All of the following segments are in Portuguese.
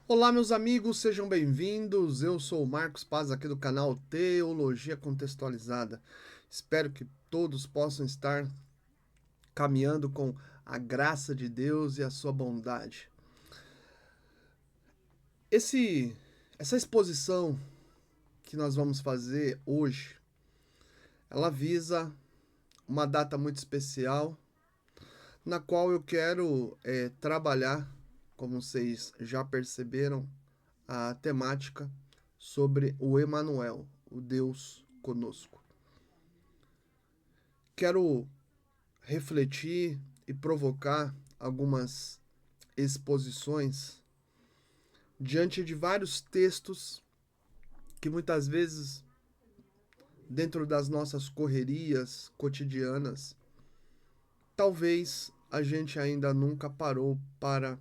Olá, meus amigos, sejam bem-vindos. Eu sou o Marcos Paz, aqui do canal Teologia Contextualizada. Espero que todos possam estar caminhando com a graça de Deus e a sua bondade. Esse, essa exposição que nós vamos fazer hoje, ela visa uma data muito especial, na qual eu quero trabalhar, como vocês já perceberam, a temática sobre o Emanuel, o Deus conosco. Quero refletir e provocar algumas exposições diante de vários textos que muitas vezes, dentro das nossas correrias cotidianas, talvez a gente ainda nunca parou para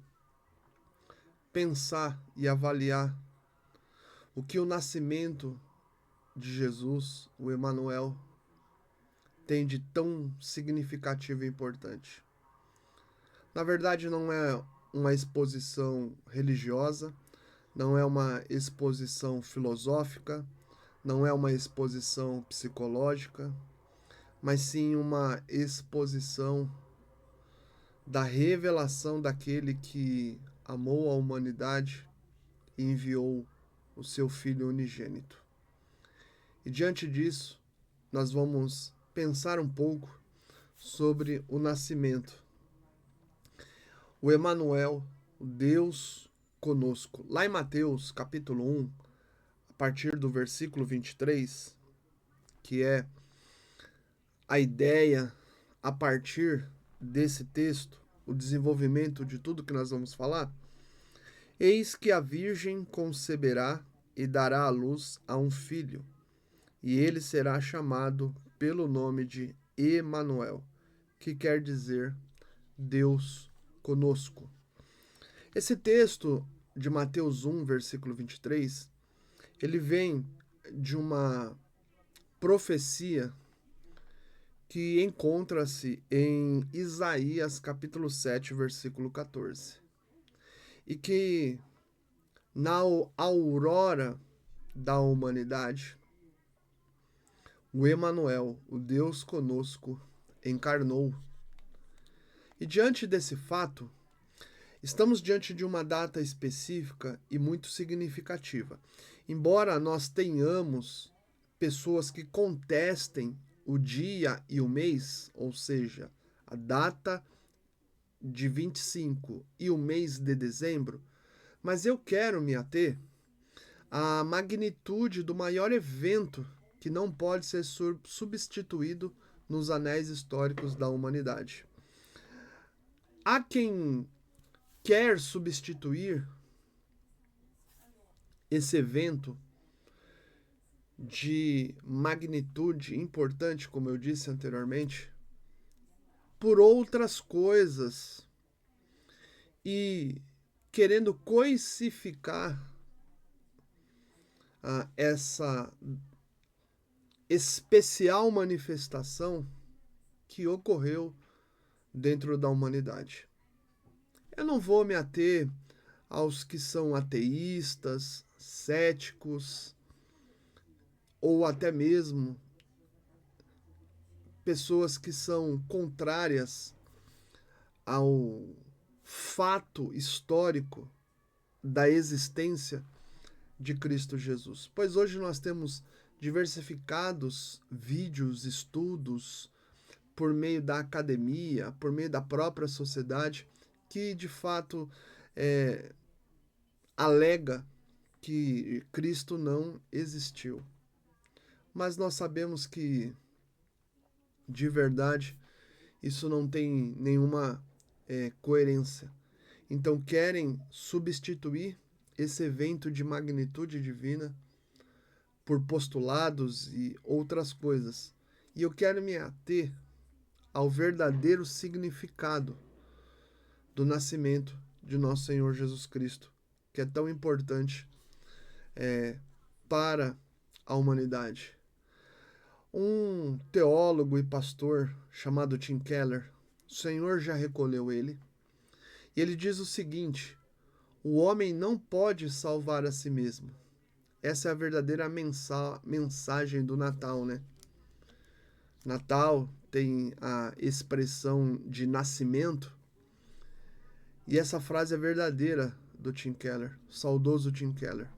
pensar e avaliar o que o nascimento de Jesus, o Emanuel, tem de tão significativo e importante. Na verdade, não é uma exposição religiosa, não é uma exposição filosófica, não é uma exposição psicológica, mas sim uma exposição da revelação daquele que amou a humanidade e enviou o seu Filho unigênito. E diante disso, nós vamos pensar um pouco sobre o nascimento. O Emanuel, o Deus conosco. Lá em Mateus, capítulo 1, a partir do versículo 23, que é a ideia a partir desse texto, o desenvolvimento de tudo que nós vamos falar. Eis que a virgem conceberá e dará à luz a um filho, e ele será chamado pelo nome de Emanuel, que quer dizer Deus conosco. Esse texto de Mateus 1, versículo 23, ele vem de uma profecia que encontra-se em Isaías capítulo 7, versículo 14. E que na aurora da humanidade, o Emanuel, o Deus conosco, encarnou. E diante desse fato, estamos diante de uma data específica e muito significativa. Embora nós tenhamos pessoas que contestem o dia e o mês, ou seja, a data de 25 e o mês de dezembro, mas eu quero me ater à magnitude do maior evento que não pode ser substituído nos anéis históricos da humanidade. Há quem quer substituir esse evento de magnitude importante, como eu disse anteriormente, por outras coisas e querendo coisificar essa especial manifestação que ocorreu dentro da humanidade. Eu não vou me ater aos que são ateístas, céticos ou até mesmo pessoas que são contrárias ao fato histórico da existência de Cristo Jesus. Pois hoje nós temos diversificados vídeos, estudos por meio da academia, por meio da própria sociedade, que de fato é, alega que Cristo não existiu. Mas nós sabemos que, de verdade, isso não tem nenhuma coerência. Então querem substituir esse evento de magnitude divina por postulados e outras coisas. E eu quero me ater ao verdadeiro significado do nascimento de nosso Senhor Jesus Cristo, que é tão importante para a humanidade. Um teólogo e pastor chamado Tim Keller, o Senhor já recolheu ele, e ele diz o seguinte: O homem não pode salvar a si mesmo. Essa é a verdadeira mensagem do Natal, né? Natal tem a expressão de nascimento, e essa frase é verdadeira do Tim Keller, saudoso Tim Keller,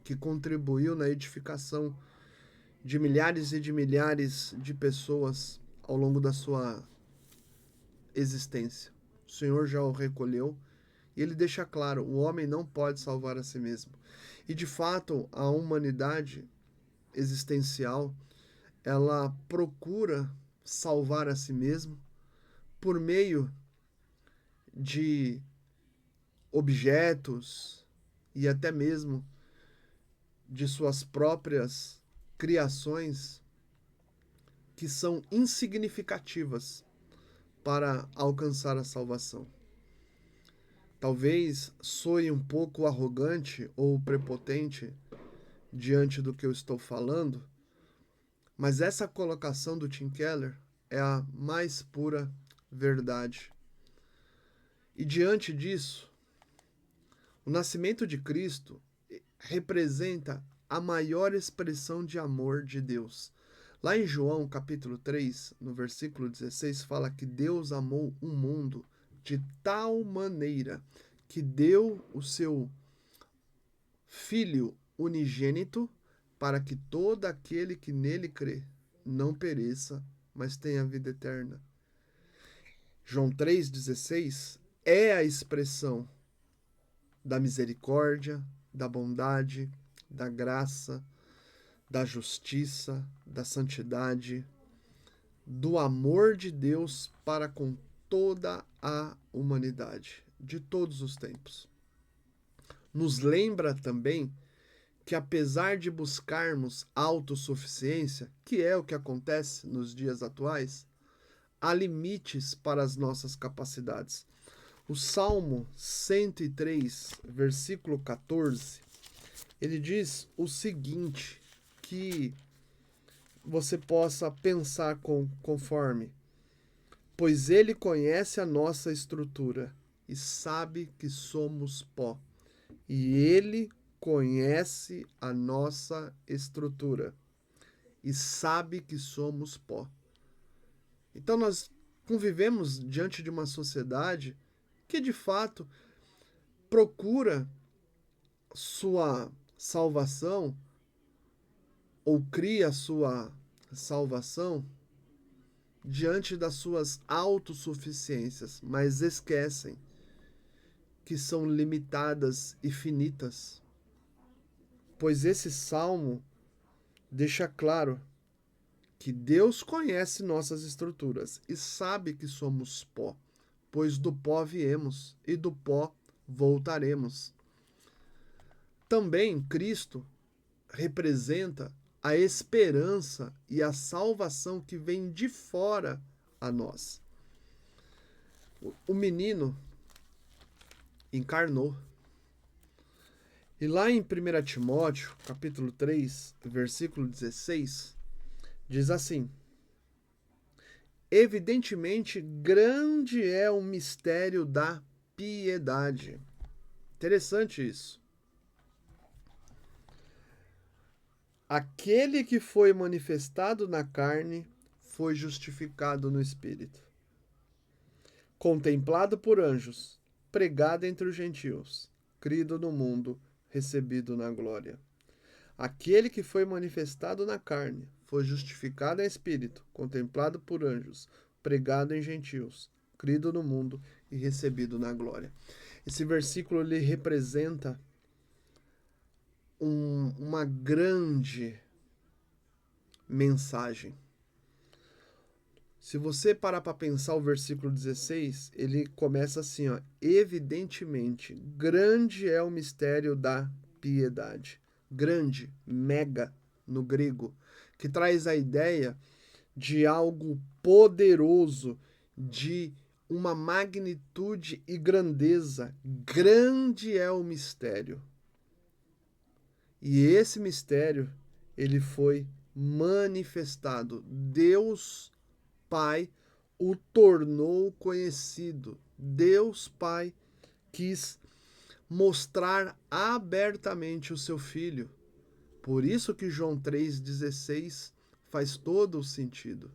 que contribuiu na edificação de milhares e de milhares de pessoas ao longo da sua existência. O Senhor já o recolheu e ele deixa claro: o homem não pode salvar a si mesmo. E de fato, a humanidade existencial, ela procura salvar a si mesmo por meio de objetos e até mesmo de suas próprias criações que são insignificativas para alcançar a salvação. Talvez soe um pouco arrogante ou prepotente diante do que eu estou falando, mas essa colocação do Tim Keller é a mais pura verdade. E diante disso, o nascimento de Cristo representa a maior expressão de amor de Deus. Lá em João, capítulo 3, no versículo 16, fala que Deus amou o mundo de tal maneira que deu o seu Filho unigênito para que todo aquele que nele crê não pereça, mas tenha vida eterna. João 3,16 é a expressão da misericórdia, da bondade, da graça, da justiça, da santidade, do amor de Deus para com toda a humanidade, de todos os tempos. Nos lembra também que, apesar de buscarmos autossuficiência, que é o que acontece nos dias atuais, há limites para as nossas capacidades. O Salmo 103, versículo 14, ele diz o seguinte, que você possa pensar conforme: pois ele conhece a nossa estrutura e sabe que somos pó. E ele conhece a nossa estrutura e sabe que somos pó. Então nós convivemos diante de uma sociedade que de fato procura sua salvação ou cria sua salvação diante das suas autossuficiências, mas esquecem que são limitadas e finitas. Pois esse salmo deixa claro que Deus conhece nossas estruturas e sabe que somos pó, pois do pó viemos e do pó voltaremos. Também Cristo representa a esperança e a salvação que vem de fora a nós. O menino encarnou. E lá em 1 Timóteo, capítulo 3, versículo 16, diz assim: evidentemente, grande é o mistério da piedade. Interessante isso. Aquele que foi manifestado na carne foi justificado no espírito, contemplado por anjos, pregado entre os gentios, crido no mundo, recebido na glória. Aquele que foi manifestado na carne foi justificado em espírito, contemplado por anjos, pregado em gentios, crido no mundo e recebido na glória. Esse versículo ele representa uma grande mensagem. Se você parar para pensar o versículo 16, ele começa assim, ó: evidentemente, grande é o mistério da piedade. Grande, mega, no grego, que traz a ideia de algo poderoso, de uma magnitude e grandeza. Grande é o mistério. E esse mistério, ele foi manifestado. Deus Pai o tornou conhecido. Deus Pai quis mostrar abertamente o seu Filho. Por isso que João 3,16 faz todo o sentido.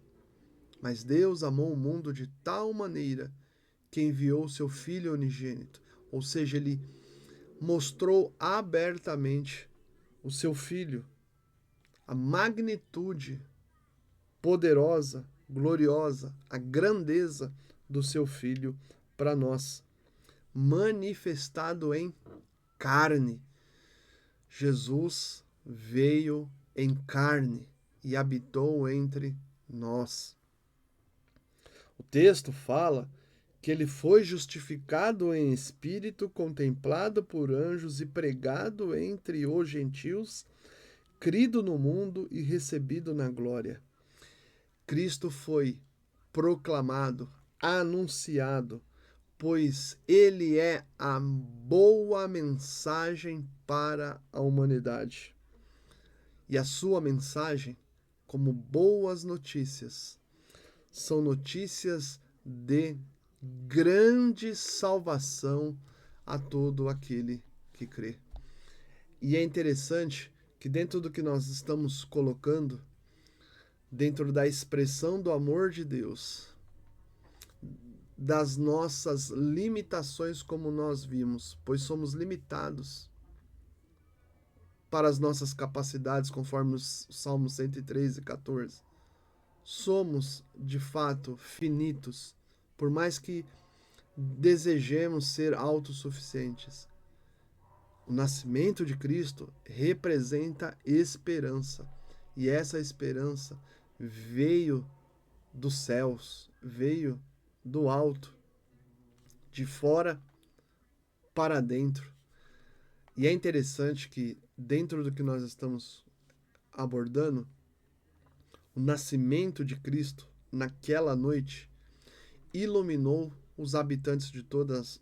Mas Deus amou o mundo de tal maneira que enviou o seu Filho unigênito. Ou seja, ele mostrou abertamente o seu Filho, a magnitude poderosa, gloriosa, a grandeza do seu Filho para nós, manifestado em carne. Jesus veio em carne e habitou entre nós. O texto fala que ele foi justificado em espírito, contemplado por anjos e pregado entre os gentios, crido no mundo e recebido na glória. Cristo foi proclamado, anunciado, pois ele é a boa mensagem para a humanidade. E a sua mensagem, como boas notícias, são notícias de grande salvação a todo aquele que crê. E é interessante que dentro do que nós estamos colocando, dentro da expressão do amor de Deus, das nossas limitações como nós vimos, pois somos limitados para as nossas capacidades, conforme o Salmo 103:14. Somos, de fato, finitos, por mais que desejemos ser autossuficientes. O nascimento de Cristo representa esperança, e essa esperança veio dos céus, veio do alto, de fora para dentro. E é interessante que, dentro do que nós estamos abordando, o nascimento de Cristo, naquela noite, iluminou os habitantes de todos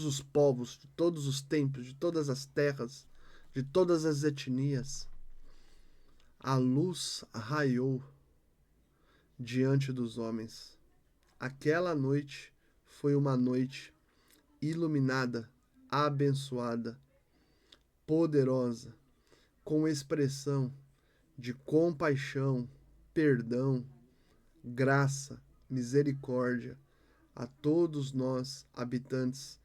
os povos, de todos os tempos, de todas as terras, de todas as etnias. A luz raiou diante dos homens. Aquela noite foi uma noite iluminada, abençoada, poderosa, com expressão de compaixão, perdão, graça, misericórdia a todos nós, habitantes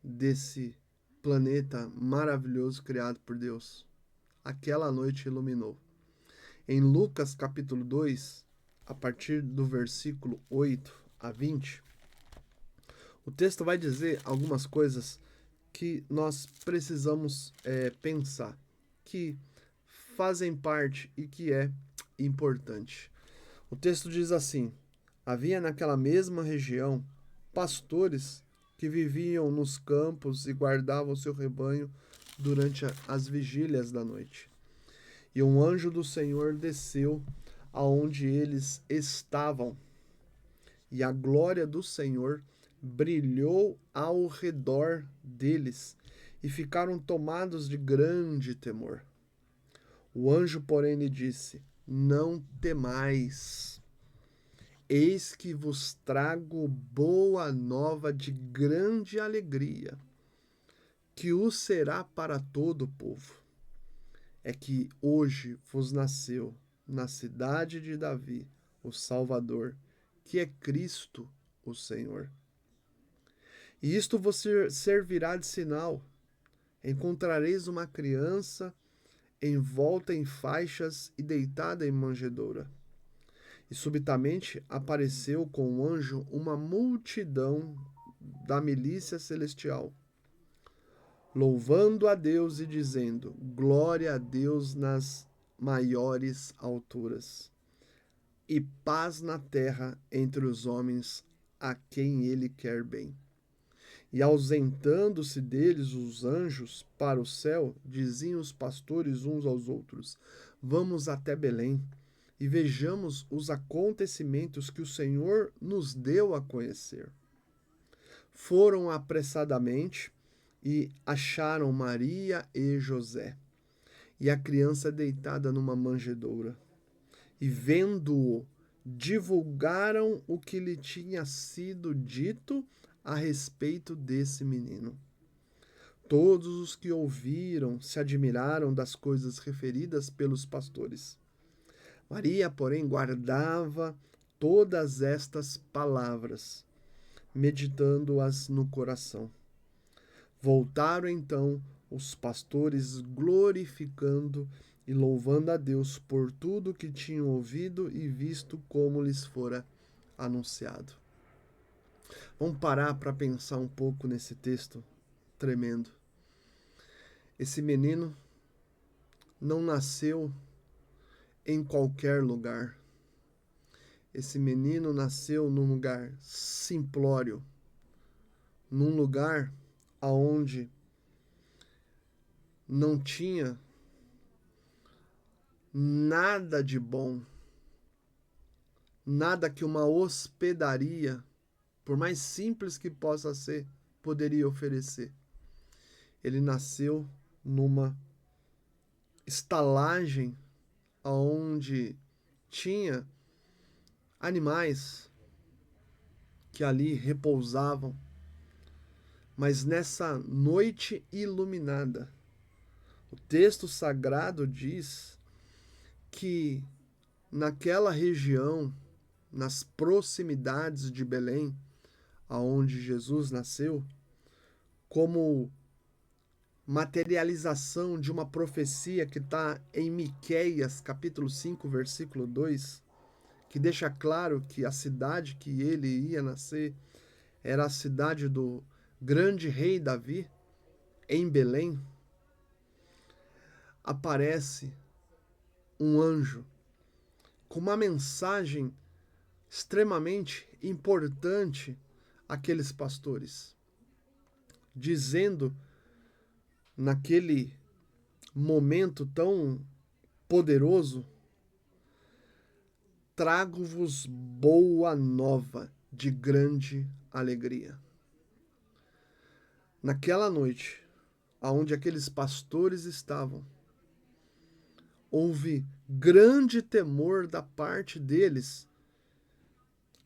desse planeta maravilhoso criado por Deus. Aquela noite iluminou. Em Lucas capítulo 2, a partir do versículo 8 a 20, o texto vai dizer algumas coisas que nós precisamos pensar, que fazem parte e que é importante. O texto diz assim: havia naquela mesma região pastores que viviam nos campos e guardavam seu rebanho durante as vigílias da noite. E um anjo do Senhor desceu aonde eles estavam, e a glória do Senhor brilhou ao redor deles, e ficaram tomados de grande temor. O anjo, porém, lhe disse: não temais. Eis que vos trago boa nova de grande alegria, que o será para todo o povo. É que hoje vos nasceu na cidade de Davi o Salvador, que é Cristo o Senhor. E isto vos servirá de sinal: encontrareis uma criança envolta em faixas e deitada em manjedoura. E subitamente apareceu com o anjo uma multidão da milícia celestial, louvando a Deus e dizendo: glória a Deus nas maiores alturas, e paz na terra entre os homens a quem ele quer bem. E ausentando-se deles os anjos para o céu, diziam os pastores uns aos outros: vamos até Belém e vejamos os acontecimentos que o Senhor nos deu a conhecer. Foram apressadamente e acharam Maria e José, e a criança deitada numa manjedoura. E vendo-o, divulgaram o que lhe tinha sido dito a respeito desse menino. Todos os que ouviram se admiraram das coisas referidas pelos pastores. Maria, porém, guardava todas estas palavras, meditando-as no coração. Voltaram então os pastores glorificando e louvando a Deus por tudo que tinham ouvido e visto como lhes fora anunciado. Vamos parar para pensar um pouco nesse texto tremendo. Esse menino não nasceu em qualquer lugar. Esse menino nasceu num lugar simplório, num lugar aonde não tinha nada de bom, nada que uma hospedaria, por mais simples que possa ser, poderia oferecer. Ele nasceu numa estalagem onde tinha animais que ali repousavam, mas nessa noite iluminada, o texto sagrado diz que naquela região, nas proximidades de Belém, aonde Jesus nasceu, como materialização de uma profecia que está em Miqueias, capítulo 5, versículo 2, que deixa claro que a cidade que ele ia nascer era a cidade do grande rei Davi, em Belém. Aparece um anjo com uma mensagem extremamente importante àqueles pastores, dizendo naquele momento tão poderoso: trago-vos boa nova de grande alegria. Naquela noite, aonde aqueles pastores estavam, houve grande temor da parte deles.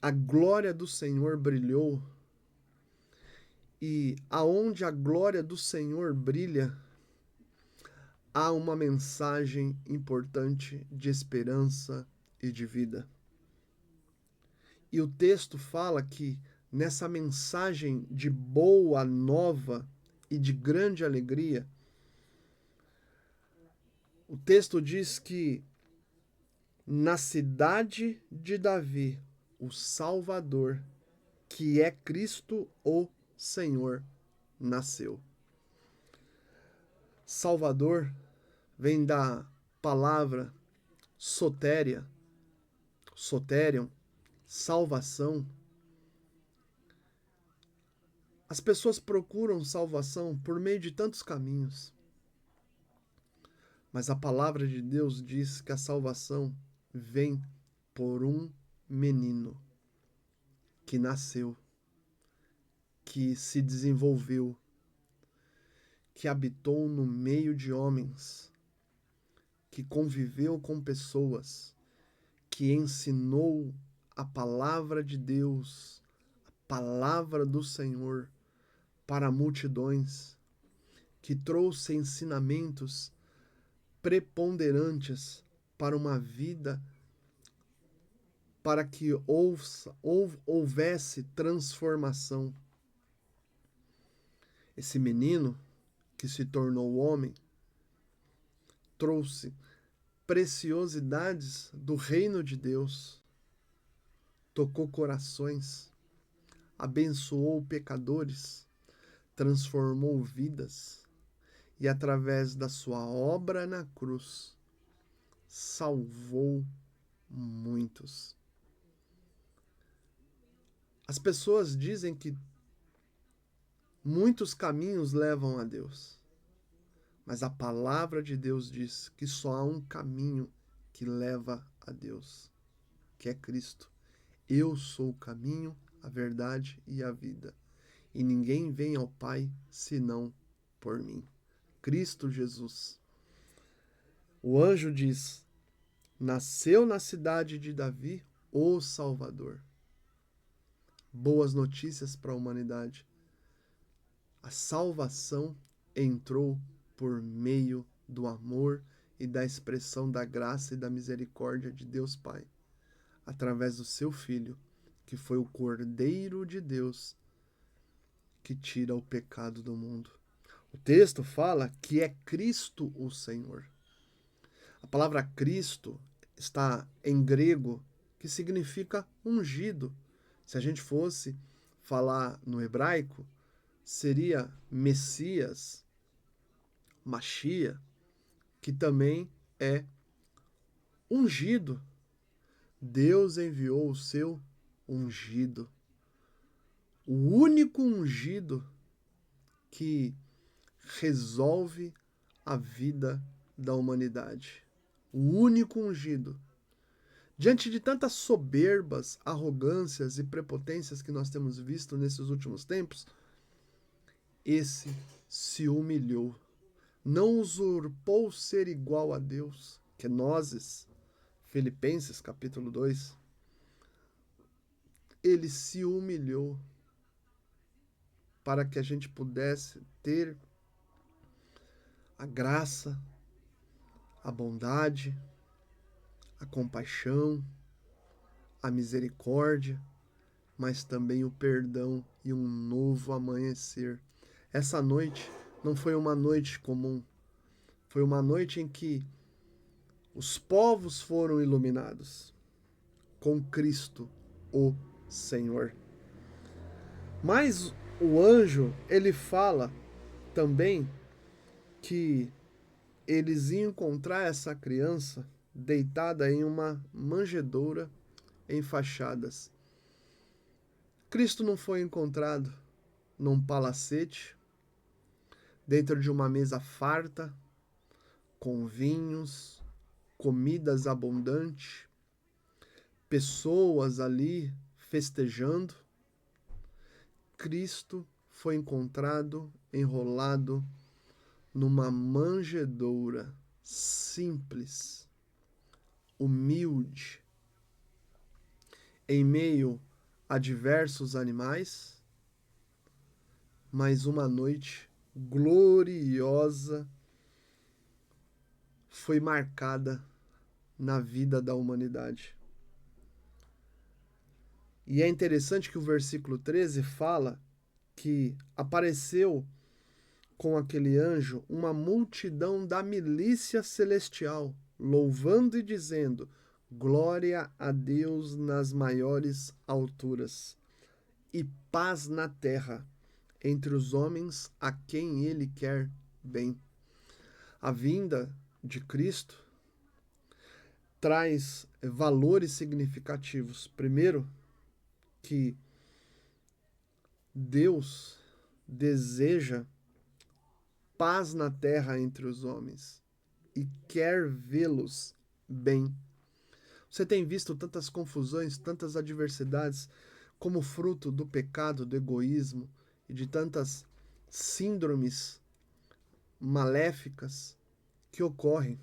A glória do Senhor brilhou, e aonde a glória do Senhor brilha, há uma mensagem importante de esperança e de vida. E o texto fala que nessa mensagem de boa nova e de grande alegria, o texto diz que na cidade de Davi, o Salvador, que é Cristo o Senhor, nasceu. Salvador vem da palavra sotéria, soterion, salvação. As pessoas procuram salvação por meio de tantos caminhos, mas a palavra de Deus diz que a salvação vem por um menino que nasceu, que se desenvolveu, que habitou no meio de homens, que conviveu com pessoas, que ensinou a palavra de Deus, a palavra do Senhor para multidões, que trouxe ensinamentos preponderantes para uma vida, para que houvesse transformação. Esse menino que se tornou homem trouxe preciosidades do reino de Deus, tocou corações, abençoou pecadores, transformou vidas e, através da sua obra na cruz, salvou muitos. As pessoas dizem que muitos caminhos levam a Deus, mas a palavra de Deus diz que só há um caminho que leva a Deus, que é Cristo. Eu sou o caminho, a verdade e a vida, e ninguém vem ao Pai senão por mim. Cristo Jesus. O anjo diz: nasceu na cidade de Davi o Salvador. boas notícias para a humanidade. A salvação entrou por meio do amor e da expressão da graça e da misericórdia de Deus Pai, através do seu Filho, que foi o Cordeiro de Deus que tira o pecado do mundo. O texto fala que é Cristo o Senhor. A palavra Cristo está em grego, que significa ungido. Se a gente fosse falar no hebraico, seria Messias, Machia, que também é ungido. Deus enviou o seu ungido. O único ungido que resolve a vida da humanidade. O único ungido. Diante de tantas soberbas, arrogâncias e prepotências que nós temos visto nesses últimos tempos, esse se humilhou. Não usurpou ser igual a Deus, que nós, Filipenses capítulo 2, ele se humilhou para que a gente pudesse ter a graça, a bondade, a compaixão, a misericórdia, mas também o perdão e um novo amanhecer. Essa noite não foi uma noite comum, foi uma noite em que os povos foram iluminados com Cristo, o Senhor. Mas o anjo, ele fala também que eles iam encontrar essa criança deitada em uma manjedoura em fachadas. Cristo não foi encontrado num palacete, dentro de uma mesa farta, com vinhos, comidas abundantes, pessoas ali festejando. Cristo foi encontrado enrolado numa manjedoura simples, humilde, em meio a diversos animais, mas uma noite gloriosa foi marcada na vida da humanidade. E é interessante que o versículo 13 fala que apareceu com aquele anjo uma multidão da milícia celestial, louvando e dizendo: glória a Deus nas maiores alturas, e paz na terra, entre os homens a quem ele quer bem. A vinda de Cristo traz valores significativos. Primeiro, que Deus deseja paz na terra entre os homens e quer vê-los bem. Você tem visto tantas confusões, tantas adversidades, como fruto do pecado, do egoísmo e de tantas síndromes maléficas que ocorrem.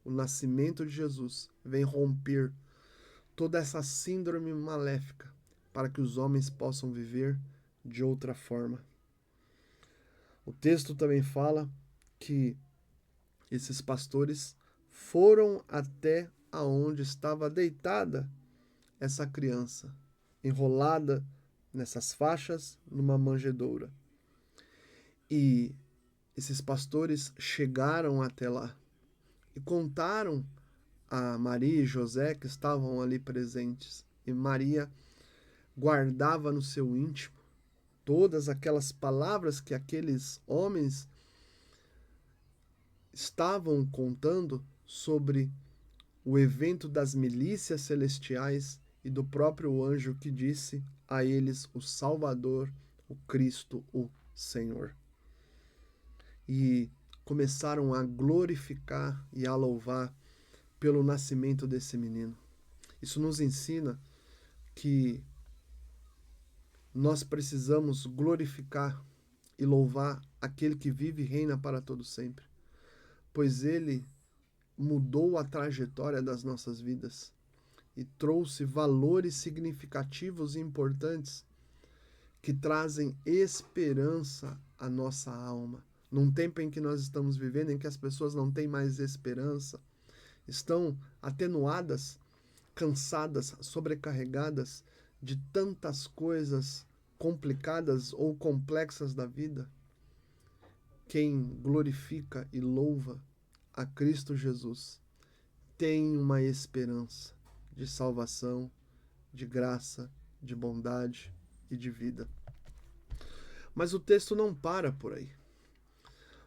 O nascimento de Jesus vem romper toda essa síndrome maléfica para que os homens possam viver de outra forma. O texto também fala que esses pastores foram até aonde estava deitada essa criança, enrolada nessas faixas numa manjedoura. E esses pastores chegaram até lá e contaram a Maria e José que estavam ali presentes. E Maria guardava no seu íntimo todas aquelas palavras que aqueles homens estavam contando sobre o evento das milícias celestiais e do próprio anjo que disse a eles o Salvador, o Cristo, o Senhor. E começaram a glorificar e a louvar pelo nascimento desse menino. Isso nos ensina que nós precisamos glorificar e louvar aquele que vive e reina para todo sempre, pois ele mudou a trajetória das nossas vidas. e trouxe valores significativos e importantes que trazem esperança à nossa alma. Num tempo em que nós estamos vivendo, em que as pessoas não têm mais esperança, estão atenuadas, cansadas, sobrecarregadas de tantas coisas complicadas ou complexas da vida, quem glorifica e louva a Cristo Jesus tem uma esperança de salvação, de graça, de bondade e de vida. Mas o texto não para por aí.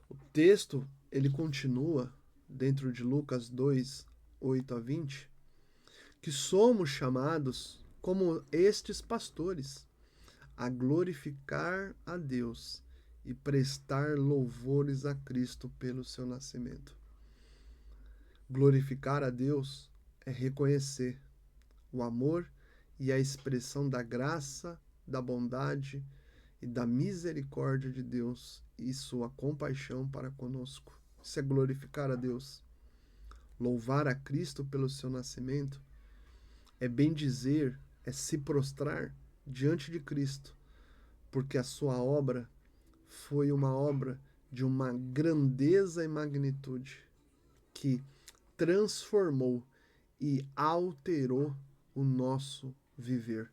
O texto, ele continua dentro de Lucas 2, 8 a 20, que somos chamados como estes pastores a glorificar a Deus e prestar louvores a Cristo pelo seu nascimento. Glorificar a Deus é reconhecer o amor e a expressão da graça, da bondade e da misericórdia de Deus e sua compaixão para conosco. Isso é glorificar a Deus. Louvar a Cristo pelo seu nascimento é bem dizer, é se prostrar diante de Cristo, porque a sua obra foi uma obra de uma grandeza e magnitude que transformou e alterou o nosso viver.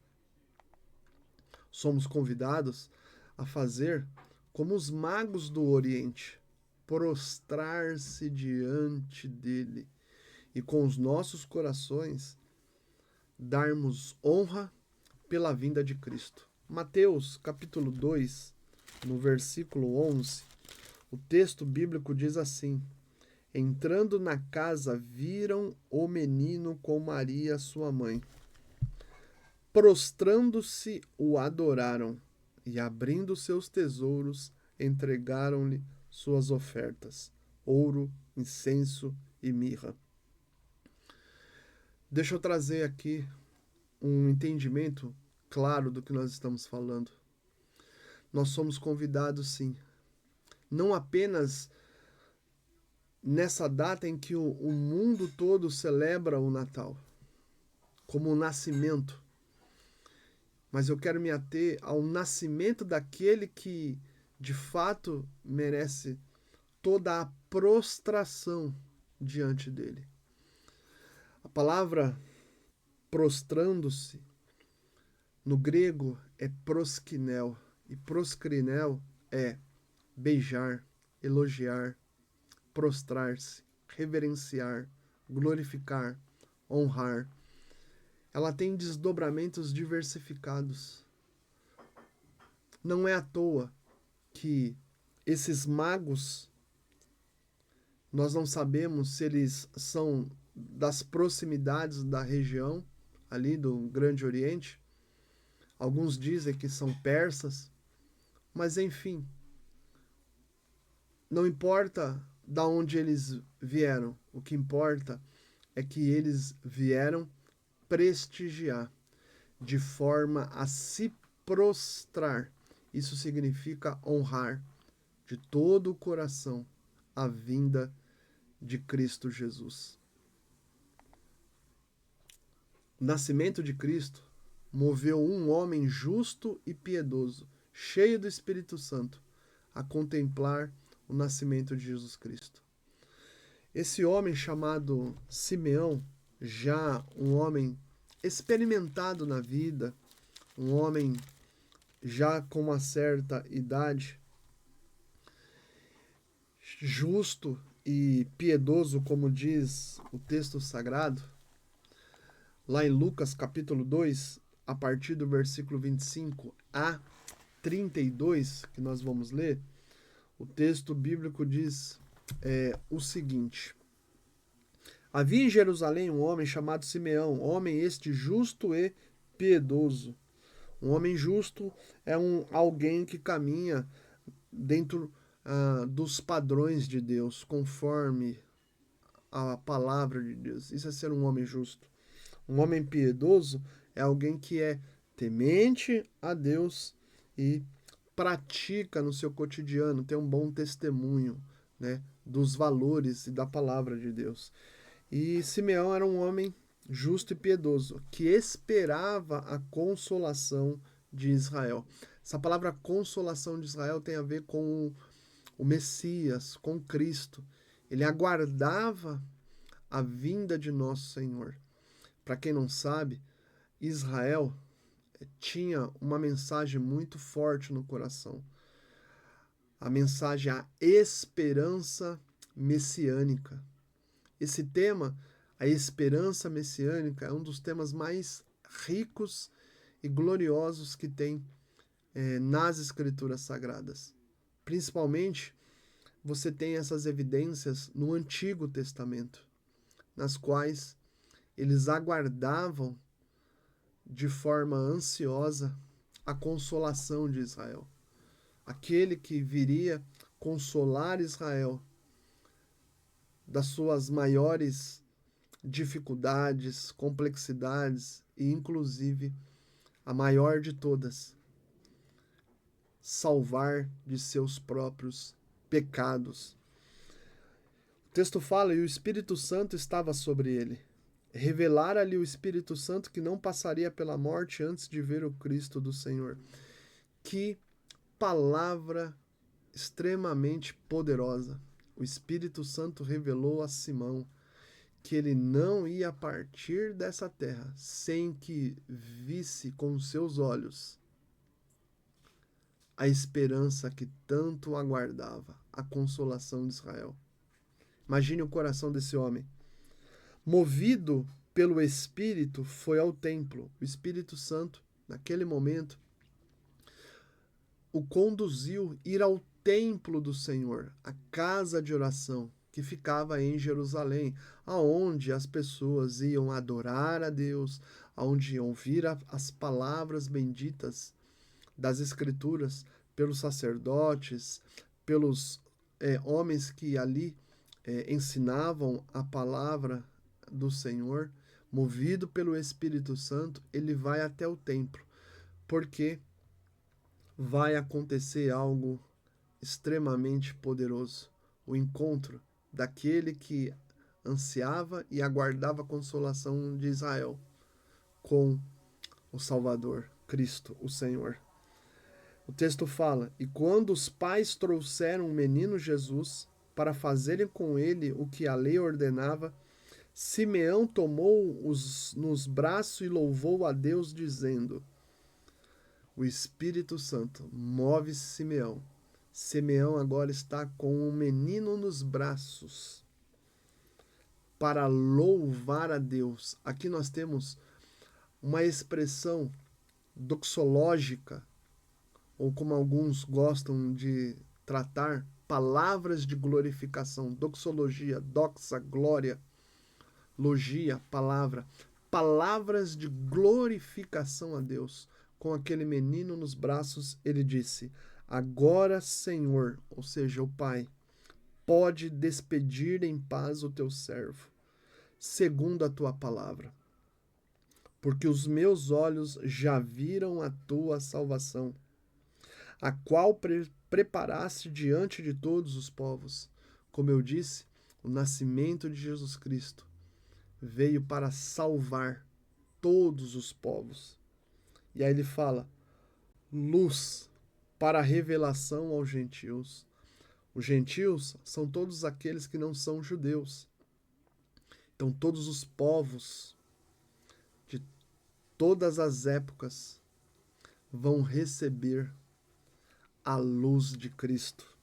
Somos convidados a fazer como os magos do Oriente, prostrar-se diante dele e com os nossos corações darmos honra pela vinda de Cristo. Mateus capítulo 2, no versículo 11, o texto bíblico diz assim: entrando na casa, viram o menino com Maria, sua mãe. Prostrando-se, o adoraram e, abrindo seus tesouros, entregaram-lhe suas ofertas: ouro, incenso e mirra. Deixa eu trazer aqui um entendimento claro do que nós estamos falando. Nós somos convidados, sim, não apenas nessa data em que o mundo todo celebra o Natal, como o nascimento, mas eu quero me ater ao nascimento daquele que, de fato, merece toda a prostração diante dele. A palavra prostrando-se, no grego, é proskinel, e proskinel é beijar, elogiar, prostrar-se, reverenciar, glorificar, honrar. Ela tem desdobramentos diversificados. Não é à toa que esses magos, nós não sabemos se eles são das proximidades da região ali do Grande Oriente. Alguns dizem que são persas, mas enfim, não importa da onde eles vieram, o que importa é que eles vieram prestigiar, de forma a se prostrar. Isso significa honrar de todo o coração a vinda de Cristo Jesus. O nascimento de Cristo moveu um homem justo e piedoso, cheio do Espírito Santo, a contemplar o nascimento de Jesus Cristo. Esse homem chamado Simeão, já um homem experimentado na vida, um homem já com uma certa idade, justo e piedoso, como diz o texto sagrado, lá em Lucas capítulo 2, a partir do versículo 25 a 32, que nós vamos ler, o texto bíblico diz o seguinte: havia em Jerusalém um homem chamado Simeão, homem este justo e piedoso. Um homem justo é alguém que caminha dentro dos padrões de Deus, conforme a palavra de Deus. Isso é ser um homem justo. Um homem piedoso é alguém que é temente a Deus e pratica no seu cotidiano, tem um bom testemunho, né, dos valores e da palavra de Deus. E Simeão era um homem justo e piedoso, que esperava a consolação de Israel. Essa palavra consolação de Israel tem a ver com o Messias, com Cristo. Ele aguardava a vinda de nosso Senhor. Para quem não sabe, Israel tinha uma mensagem muito forte no coração. A mensagem, a esperança messiânica. Esse tema, a esperança messiânica, é um dos temas mais ricos e gloriosos que tem nas Escrituras Sagradas. Principalmente, você tem essas evidências no Antigo Testamento, nas quais eles aguardavam de forma ansiosa a consolação de Israel. Aquele que viria consolar Israel das suas maiores dificuldades, complexidades e, inclusive, a maior de todas, salvar de seus próprios pecados. O texto fala: e o Espírito Santo estava sobre ele. Revelara-lhe o Espírito Santo que não passaria pela morte antes de ver o Cristo do Senhor. Que palavra extremamente poderosa. O Espírito Santo revelou a Simão que ele não ia partir dessa terra sem que visse com seus olhos a esperança que tanto aguardava, a consolação de Israel. Imagine o coração desse homem. Movido pelo Espírito, foi ao templo. O Espírito Santo, naquele momento, o conduziu a ir ao templo do Senhor, a casa de oração, que ficava em Jerusalém, aonde as pessoas iam adorar a Deus, aonde iam ouvir as palavras benditas das Escrituras pelos sacerdotes, pelos homens que ali ensinavam a palavra do Senhor. Movido pelo Espírito Santo, ele vai até o templo, porque vai acontecer algo extremamente poderoso, o encontro daquele que ansiava e aguardava a consolação de Israel com o Salvador, Cristo, o Senhor. O texto fala: e quando os pais trouxeram o menino Jesus para fazerem com ele o que a lei ordenava, Simeão tomou-os nos braços e louvou a Deus, dizendo... O Espírito Santo move Simeão. Simeão agora está com um menino nos braços para louvar a Deus. Aqui nós temos uma expressão doxológica, ou como alguns gostam de tratar, palavras de glorificação, doxologia, doxa, glória, logia, palavra, palavras de glorificação a Deus. Com aquele menino nos braços, ele disse: agora, Senhor, ou seja, o Pai, pode despedir em paz o teu servo, segundo a tua palavra, porque os meus olhos já viram a tua salvação, a qual preparaste diante de todos os povos. Como eu disse, o nascimento de Jesus Cristo veio para salvar todos os povos. E aí ele fala: luz para a revelação aos gentios. Os gentios são todos aqueles que não são judeus. Então todos os povos de todas as épocas vão receber a luz de Cristo.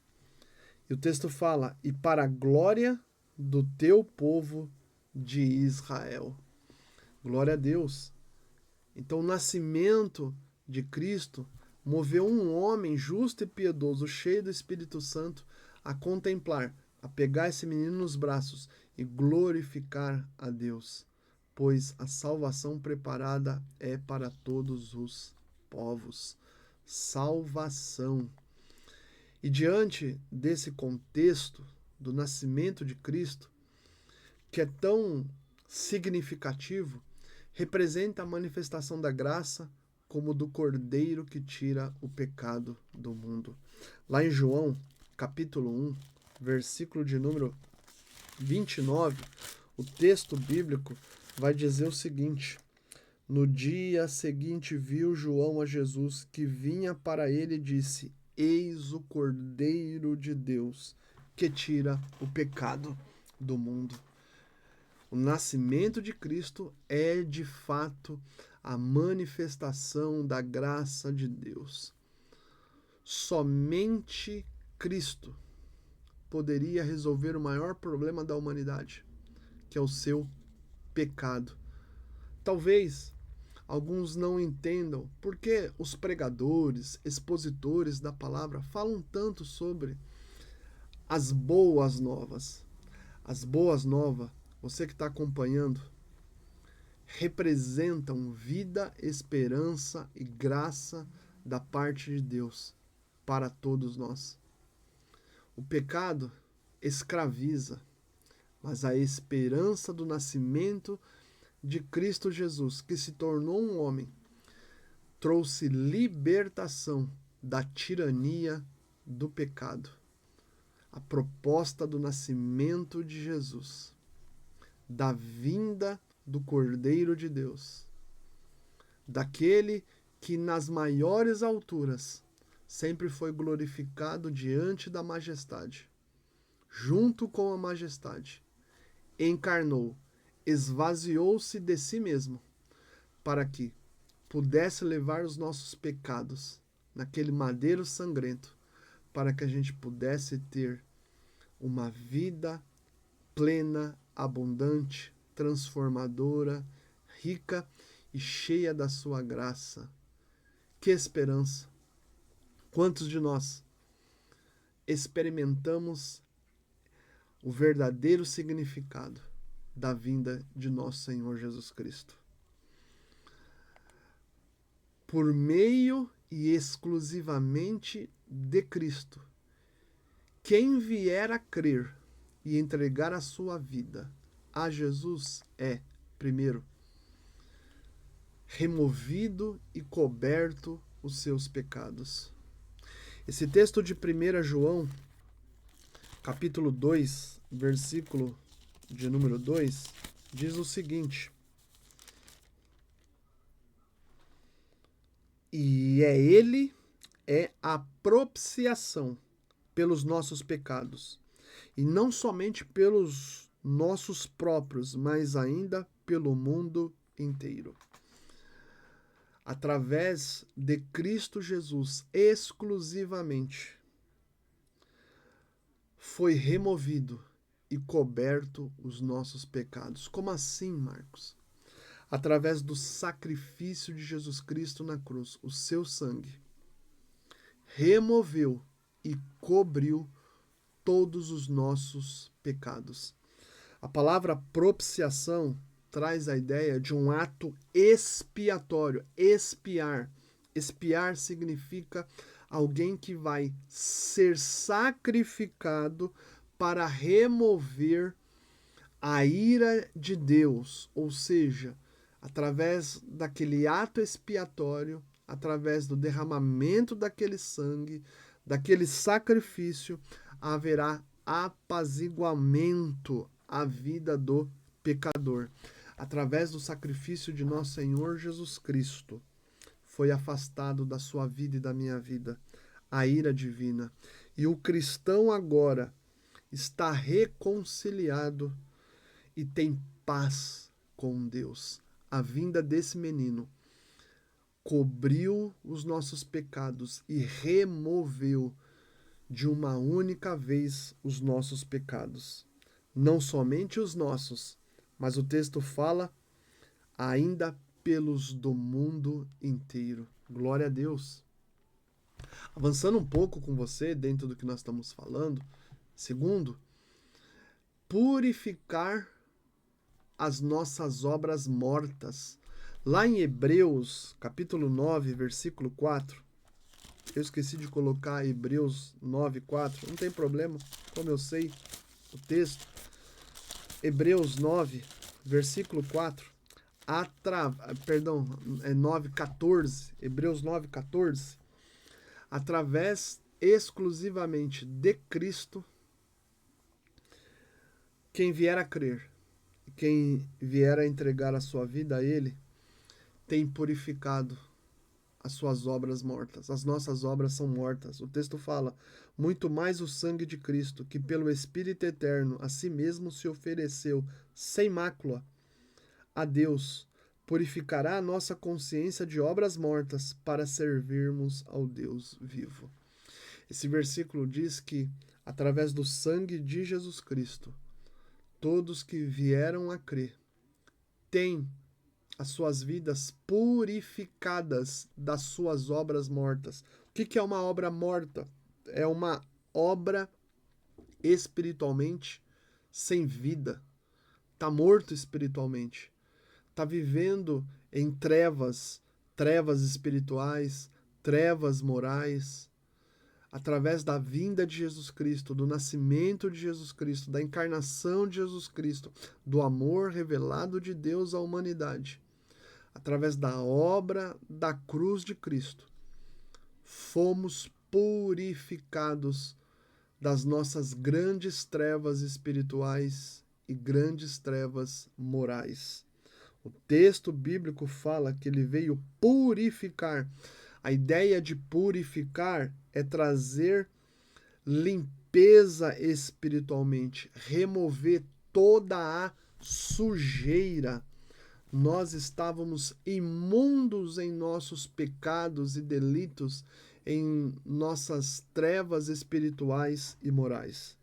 E o texto fala: e para a glória do teu povo de Israel. Glória a Deus. Então o nascimento de Cristo moveu um homem justo e piedoso, cheio do Espírito Santo, a contemplar, a pegar esse menino nos braços e glorificar a Deus, pois a salvação preparada é para todos os povos. Salvação. E diante desse contexto do nascimento de Cristo, que é tão significativo, representa a manifestação da graça como do Cordeiro que tira o pecado do mundo. Lá em João, capítulo 1, versículo de número 29, o texto bíblico vai dizer o seguinte: no dia seguinte viu João a Jesus que vinha para ele e disse: Eis o Cordeiro de Deus que tira o pecado do mundo. O nascimento de Cristo é de fato a manifestação da graça de Deus. Somente Cristo poderia resolver o maior problema da humanidade, que é o seu pecado. Talvez alguns não entendam por que os pregadores, expositores da palavra falam tanto sobre as boas novas. As boas novas, você que está acompanhando, representam vida, esperança e graça da parte de Deus para todos nós. O pecado escraviza, mas a esperança do nascimento de Cristo Jesus, que se tornou um homem, trouxe libertação da tirania do pecado. A proposta do nascimento de Jesus, da vinda do Cordeiro de Deus, daquele que nas maiores alturas sempre foi glorificado diante da majestade, junto com a majestade, encarnou, esvaziou-se de si mesmo, para que pudesse levar os nossos pecados naquele madeiro sangrento, para que a gente pudesse ter uma vida plena, abundante, transformadora, rica e cheia da sua graça. Que esperança! Quantos de nós experimentamos o verdadeiro significado da vinda de nosso Senhor Jesus Cristo? Por meio e exclusivamente de Cristo, quem vier a crer e entregar a sua vida a Jesus é, primeiro, removido e coberto os seus pecados. Esse texto de 1 João, capítulo 2, versículo de número 2, diz o seguinte: E ele é a propiciação pelos nossos pecados, e não somente pelos nossos próprios, mas ainda pelo mundo inteiro. Através de Cristo Jesus, exclusivamente, foi removido e coberto os nossos pecados. Como assim, Marcos? Através do sacrifício de Jesus Cristo na cruz, o seu sangue removeu e cobriu todos os nossos pecados. A palavra propiciação traz a ideia de um ato expiatório, expiar. Expiar significa alguém que vai ser sacrificado para remover a ira de Deus, ou seja, através daquele ato expiatório, através do derramamento daquele sangue, daquele sacrifício, haverá apaziguamento à vida do pecador. Através do sacrifício de nosso Senhor Jesus Cristo, foi afastado da sua vida e da minha vida a ira divina. E o cristão agora está reconciliado e tem paz com Deus. A vinda desse menino cobriu os nossos pecados e removeu de uma única vez os nossos pecados. Não somente os nossos, mas o texto fala ainda pelos do mundo inteiro. Glória a Deus. Avançando um pouco com você dentro do que nós estamos falando, segundo, purificar as nossas obras mortas. Lá em Hebreus, capítulo 9, versículo 4, eu esqueci de colocar Hebreus 9, 4, não tem problema, como eu sei o texto. Hebreus 9, versículo 4, é 9, 14, Hebreus 9, 14, através exclusivamente de Cristo, quem vier a crer quem vier a entregar a sua vida a Ele, tem purificado as suas obras mortas. As nossas obras são mortas. O texto fala: muito mais o sangue de Cristo, que pelo Espírito eterno a si mesmo se ofereceu sem mácula a Deus, purificará a nossa consciência de obras mortas para servirmos ao Deus vivo. Esse versículo diz que, através do sangue de Jesus Cristo, todos que vieram a crer têm as suas vidas purificadas das suas obras mortas. O que é uma obra morta? É uma obra espiritualmente sem vida. Está morto espiritualmente. Está vivendo em trevas, trevas espirituais, trevas morais. Através da vinda de Jesus Cristo, do nascimento de Jesus Cristo, da encarnação de Jesus Cristo, do amor revelado de Deus à humanidade, através da obra da cruz de Cristo, fomos purificados das nossas grandes trevas espirituais e grandes trevas morais. O texto bíblico fala que ele veio purificar. A ideia de purificar é trazer limpeza espiritualmente, remover toda a sujeira. Nós estávamos imundos em nossos pecados e delitos, em nossas trevas espirituais e morais.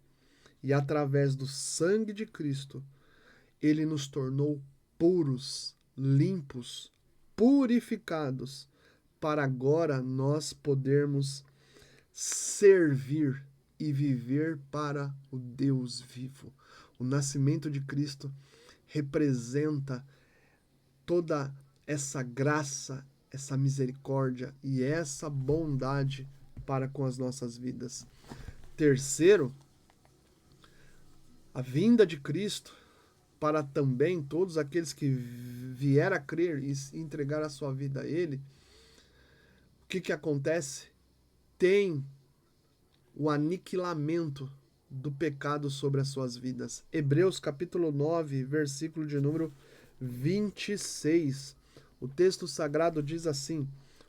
E através do sangue de Cristo, ele nos tornou puros, limpos, purificados, para agora nós podermos servir e viver para o Deus vivo. O nascimento de Cristo representa toda essa graça, essa misericórdia e essa bondade para com as nossas vidas. Terceiro, a vinda de Cristo para também todos aqueles que vier a crer e entregar a sua vida a Ele. O que acontece? Tem o aniquilamento do pecado sobre as suas vidas. Hebreus capítulo 9, versículo de número 26. O texto sagrado diz assim: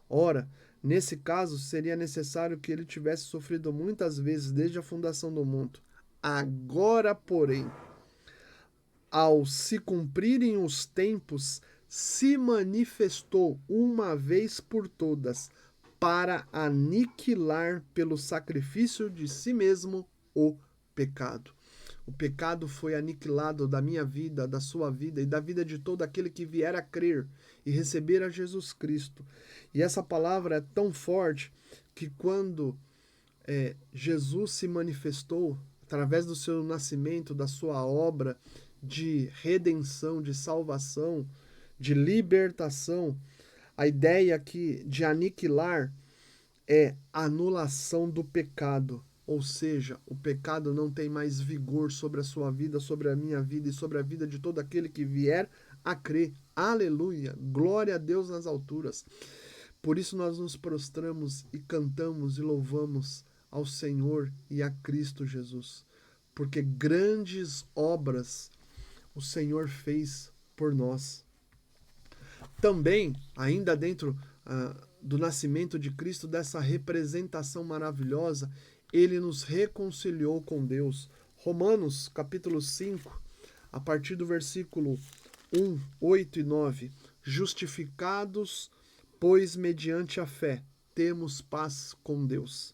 ora, nesse caso seria necessário que ele tivesse sofrido muitas vezes desde a fundação do mundo. Agora, porém, ao se cumprirem os tempos, se manifestou uma vez por todas para aniquilar pelo sacrifício de si mesmo o pecado. O pecado foi aniquilado da minha vida, da sua vida e da vida de todo aquele que vier a crer e receber a Jesus Cristo. E essa palavra é tão forte que quando Jesus se manifestou através do seu nascimento, da sua obra de redenção, de salvação, de libertação, a ideia aqui de aniquilar é anulação do pecado. Ou seja, o pecado não tem mais vigor sobre a sua vida, sobre a minha vida e sobre a vida de todo aquele que vier a crer. Aleluia! Glória a Deus nas alturas. Por isso nós nos prostramos e cantamos e louvamos ao Senhor e a Cristo Jesus. Porque grandes obras o Senhor fez por nós. Também, ainda dentro do nascimento de Cristo, dessa representação maravilhosa, ele nos reconciliou com Deus. Romanos, capítulo 5, a partir do versículo 1, 8 e 9. Justificados, pois mediante a fé, temos paz com Deus,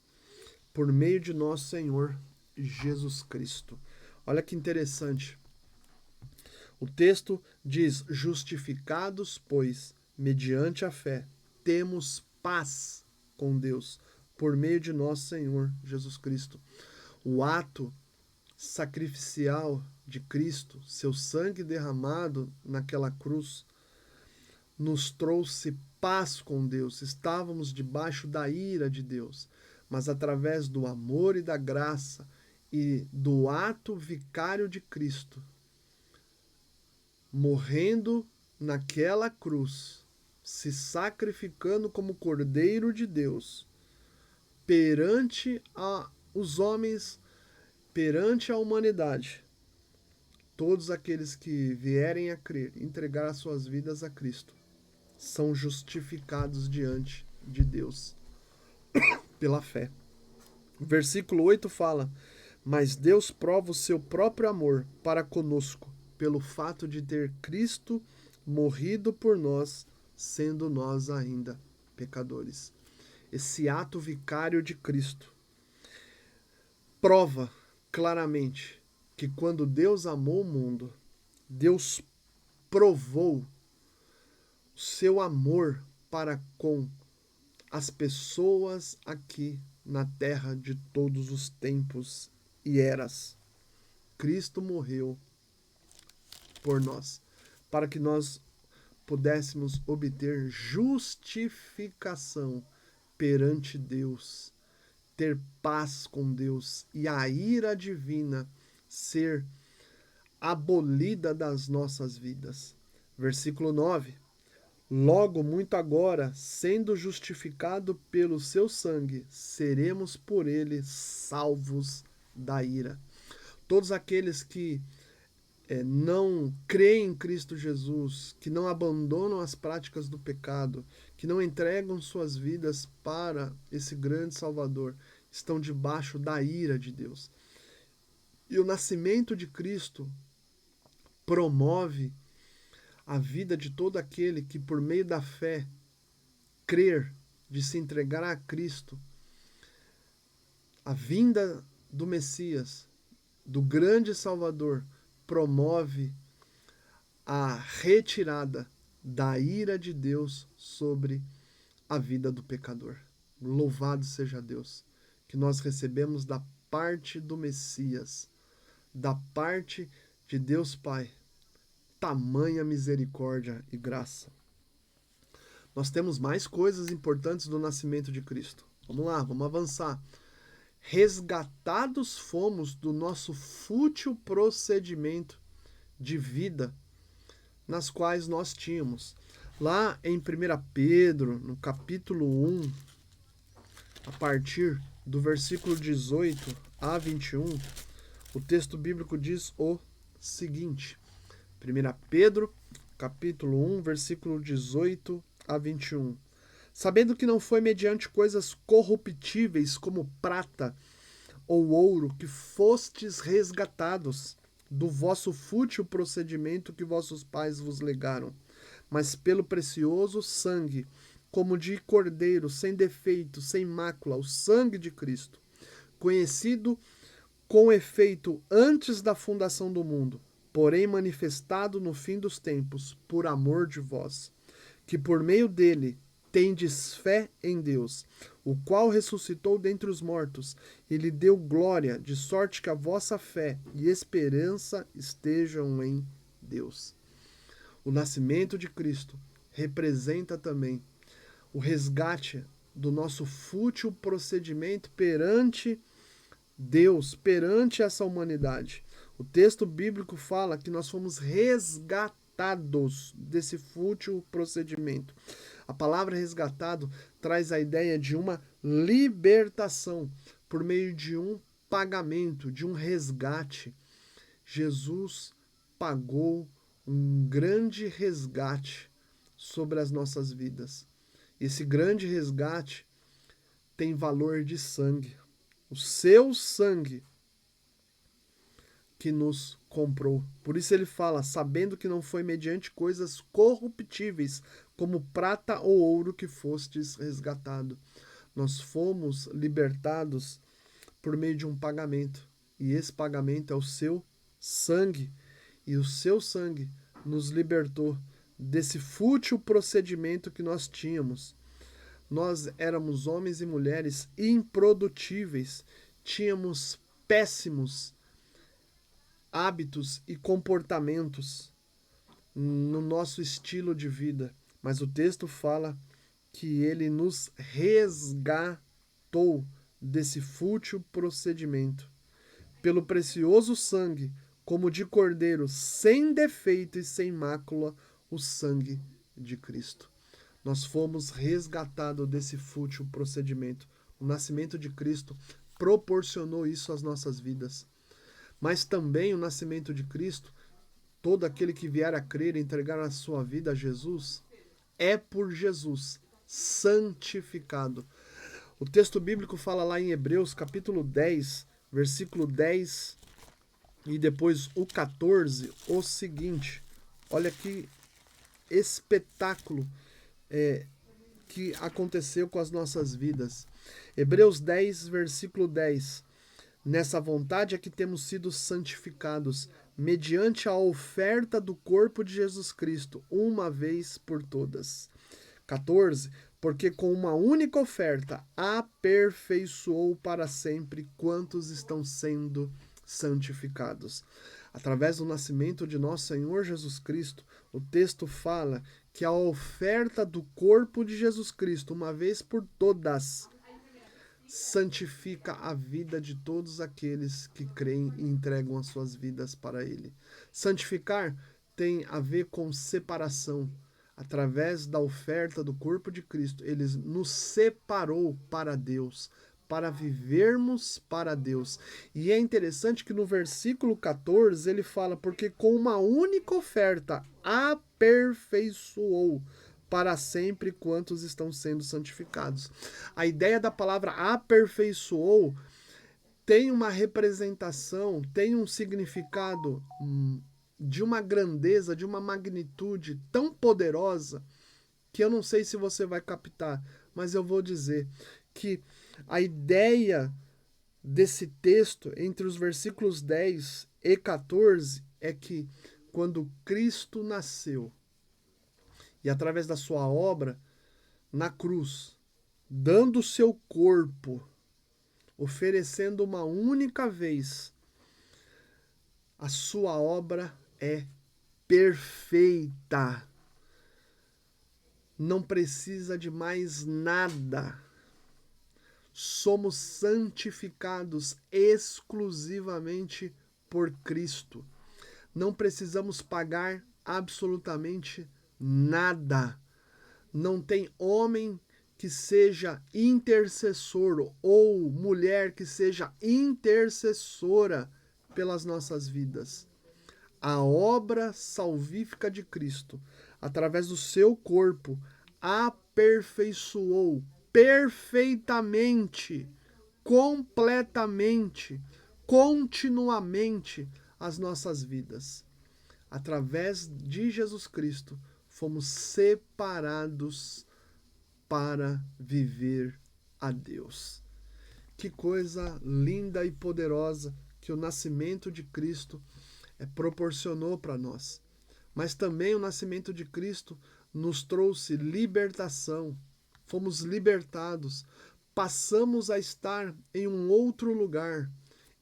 por meio de nosso Senhor Jesus Cristo. Olha que interessante. O texto diz: justificados, pois, mediante a fé, temos paz com Deus, por meio de nosso Senhor Jesus Cristo. O ato sacrificial de Cristo, seu sangue derramado naquela cruz, nos trouxe paz com Deus. Estávamos debaixo da ira de Deus, mas através do amor e da graça e do ato vicário de Cristo, morrendo naquela cruz, se sacrificando como Cordeiro de Deus, perante os homens, perante a humanidade, todos aqueles que vierem a crer, entregar as suas vidas a Cristo, são justificados diante de Deus pela fé. O versículo 8 fala: mas Deus prova o seu próprio amor para conosco, pelo fato de ter Cristo morrido por nós, sendo nós ainda pecadores. Esse ato vicário de Cristo prova claramente que quando Deus amou o mundo, Deus provou o seu amor para com as pessoas aqui na terra de todos os tempos e eras. Cristo morreu por nós, para que nós pudéssemos obter justificação perante Deus, ter paz com Deus e a ira divina ser abolida das nossas vidas. Versículo 9. Logo, muito agora, sendo justificado pelo seu sangue, seremos por ele salvos da ira. Todos aqueles que não creem em Cristo Jesus, que não abandonam as práticas do pecado, que não entregam suas vidas para esse grande Salvador, estão debaixo da ira de Deus. E o nascimento de Cristo promove a vida de todo aquele que, por meio da fé, crer, de se entregar a Cristo, a vinda do Messias, do grande Salvador, promove a retirada da ira de Deus sobre a vida do pecador. Louvado seja Deus, que nós recebemos da parte do Messias, da parte de Deus Pai, tamanha misericórdia e graça. Nós temos mais coisas importantes do nascimento de Cristo. Vamos lá, vamos avançar. Resgatados fomos do nosso fútil procedimento de vida nas quais nós tínhamos. Lá em 1 Pedro, no capítulo 1, a partir do versículo 18 a 21, o texto bíblico diz o seguinte. 1 Pedro, capítulo 1, versículo 18 a 21. Sabendo que não foi mediante coisas corruptíveis como prata ou ouro que fostes resgatados do vosso fútil procedimento que vossos pais vos legaram, mas pelo precioso sangue, como de cordeiro, sem defeito, sem mácula, o sangue de Cristo, conhecido com efeito antes da fundação do mundo, porém manifestado no fim dos tempos, por amor de vós, que por meio dele tendes fé em Deus, o qual ressuscitou dentre os mortos e lhe deu glória, de sorte que a vossa fé e esperança estejam em Deus. O nascimento de Cristo representa também o resgate do nosso fútil procedimento perante Deus, perante essa humanidade. O texto bíblico fala que nós fomos resgatados desse fútil procedimento. A palavra resgatado traz a ideia de uma libertação por meio de um pagamento, de um resgate. Jesus pagou um grande resgate sobre as nossas vidas. Esse grande resgate tem valor de sangue. O seu sangue que nos comprou. Por isso ele fala, sabendo que não foi mediante coisas corruptíveis, como prata ou ouro que fostes resgatado. Nós fomos libertados por meio de um pagamento. E esse pagamento é o seu sangue. E o seu sangue nos libertou desse fútil procedimento que nós tínhamos. Nós éramos homens e mulheres improdutíveis, tínhamos péssimos hábitos e comportamentos no nosso estilo de vida. Mas o texto fala que ele nos resgatou desse fútil procedimento. Pelo precioso sangue, como de cordeiro, sem defeito e sem mácula, o sangue de Cristo. Nós fomos resgatados desse fútil procedimento. O nascimento de Cristo proporcionou isso às nossas vidas. Mas também o nascimento de Cristo todo aquele que vier a crer e entregar a sua vida a Jesus, é por Jesus santificado. O texto bíblico fala lá em Hebreus, capítulo 10, versículo 10 e depois o 14, o seguinte. Olha que espetáculo que aconteceu com as nossas vidas. Hebreus 10, versículo 10. Nessa vontade é que temos sido santificados, mediante a oferta do corpo de Jesus Cristo, uma vez por todas. 14. Porque com uma única oferta aperfeiçoou para sempre quantos estão sendo santificados. Através do nascimento de nosso Senhor Jesus Cristo, o texto fala que a oferta do corpo de Jesus Cristo, uma vez por todas, santifica a vida de todos aqueles que creem e entregam as suas vidas para Ele. Santificar tem a ver com separação. Através da oferta do corpo de Cristo, Ele nos separou para Deus, para vivermos para Deus. E é interessante que no versículo 14 ele fala, porque com uma única oferta aperfeiçoou para sempre quantos estão sendo santificados. A ideia da palavra aperfeiçoou tem uma representação, tem um significado de uma grandeza, de uma magnitude tão poderosa que eu não sei se você vai captar, mas eu vou dizer que a ideia desse texto, entre os versículos 10 e 14, é que quando Cristo nasceu, e através da sua obra na cruz, dando o seu corpo, oferecendo uma única vez, a sua obra é perfeita. Não precisa de mais nada. Somos santificados exclusivamente por Cristo. Não precisamos pagar absolutamente nada. Não tem homem que seja intercessor ou mulher que seja intercessora pelas nossas vidas. A obra salvífica de Cristo, através do seu corpo, aperfeiçoou perfeitamente, completamente, continuamente as nossas vidas. Através de Jesus Cristo, fomos separados para viver a Deus. Que coisa linda e poderosa que o nascimento de Cristo proporcionou para nós. Mas também o nascimento de Cristo nos trouxe libertação. Fomos libertados, passamos a estar em um outro lugar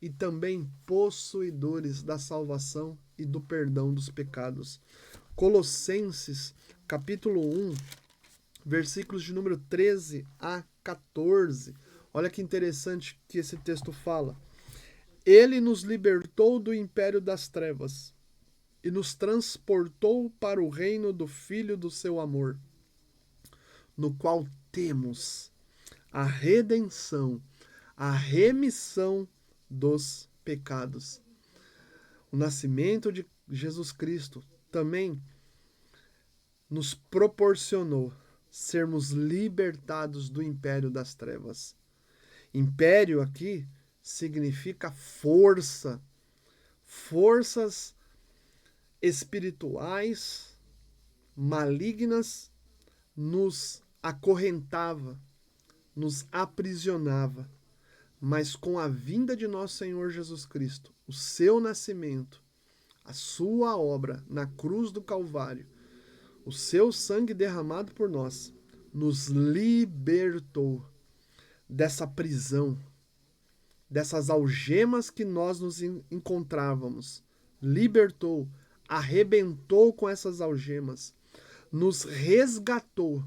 e também possuidores da salvação e do perdão dos pecados. Colossenses, capítulo 1, versículos de número 13 a 14. Olha que interessante que esse texto fala. Ele nos libertou do império das trevas e nos transportou para o reino do Filho do seu amor, no qual temos a redenção, a remissão dos pecados. O nascimento de Jesus Cristo também nos proporcionou sermos libertados do império das trevas. Império aqui significa força, forças espirituais malignas nos acorrentava, nos aprisionava. Mas com a vinda de nosso Senhor Jesus Cristo, o seu nascimento, a sua obra na cruz do Calvário, o seu sangue derramado por nós, nos libertou dessa prisão, dessas algemas que nós nos encontrávamos. Libertou, arrebentou com essas algemas, nos resgatou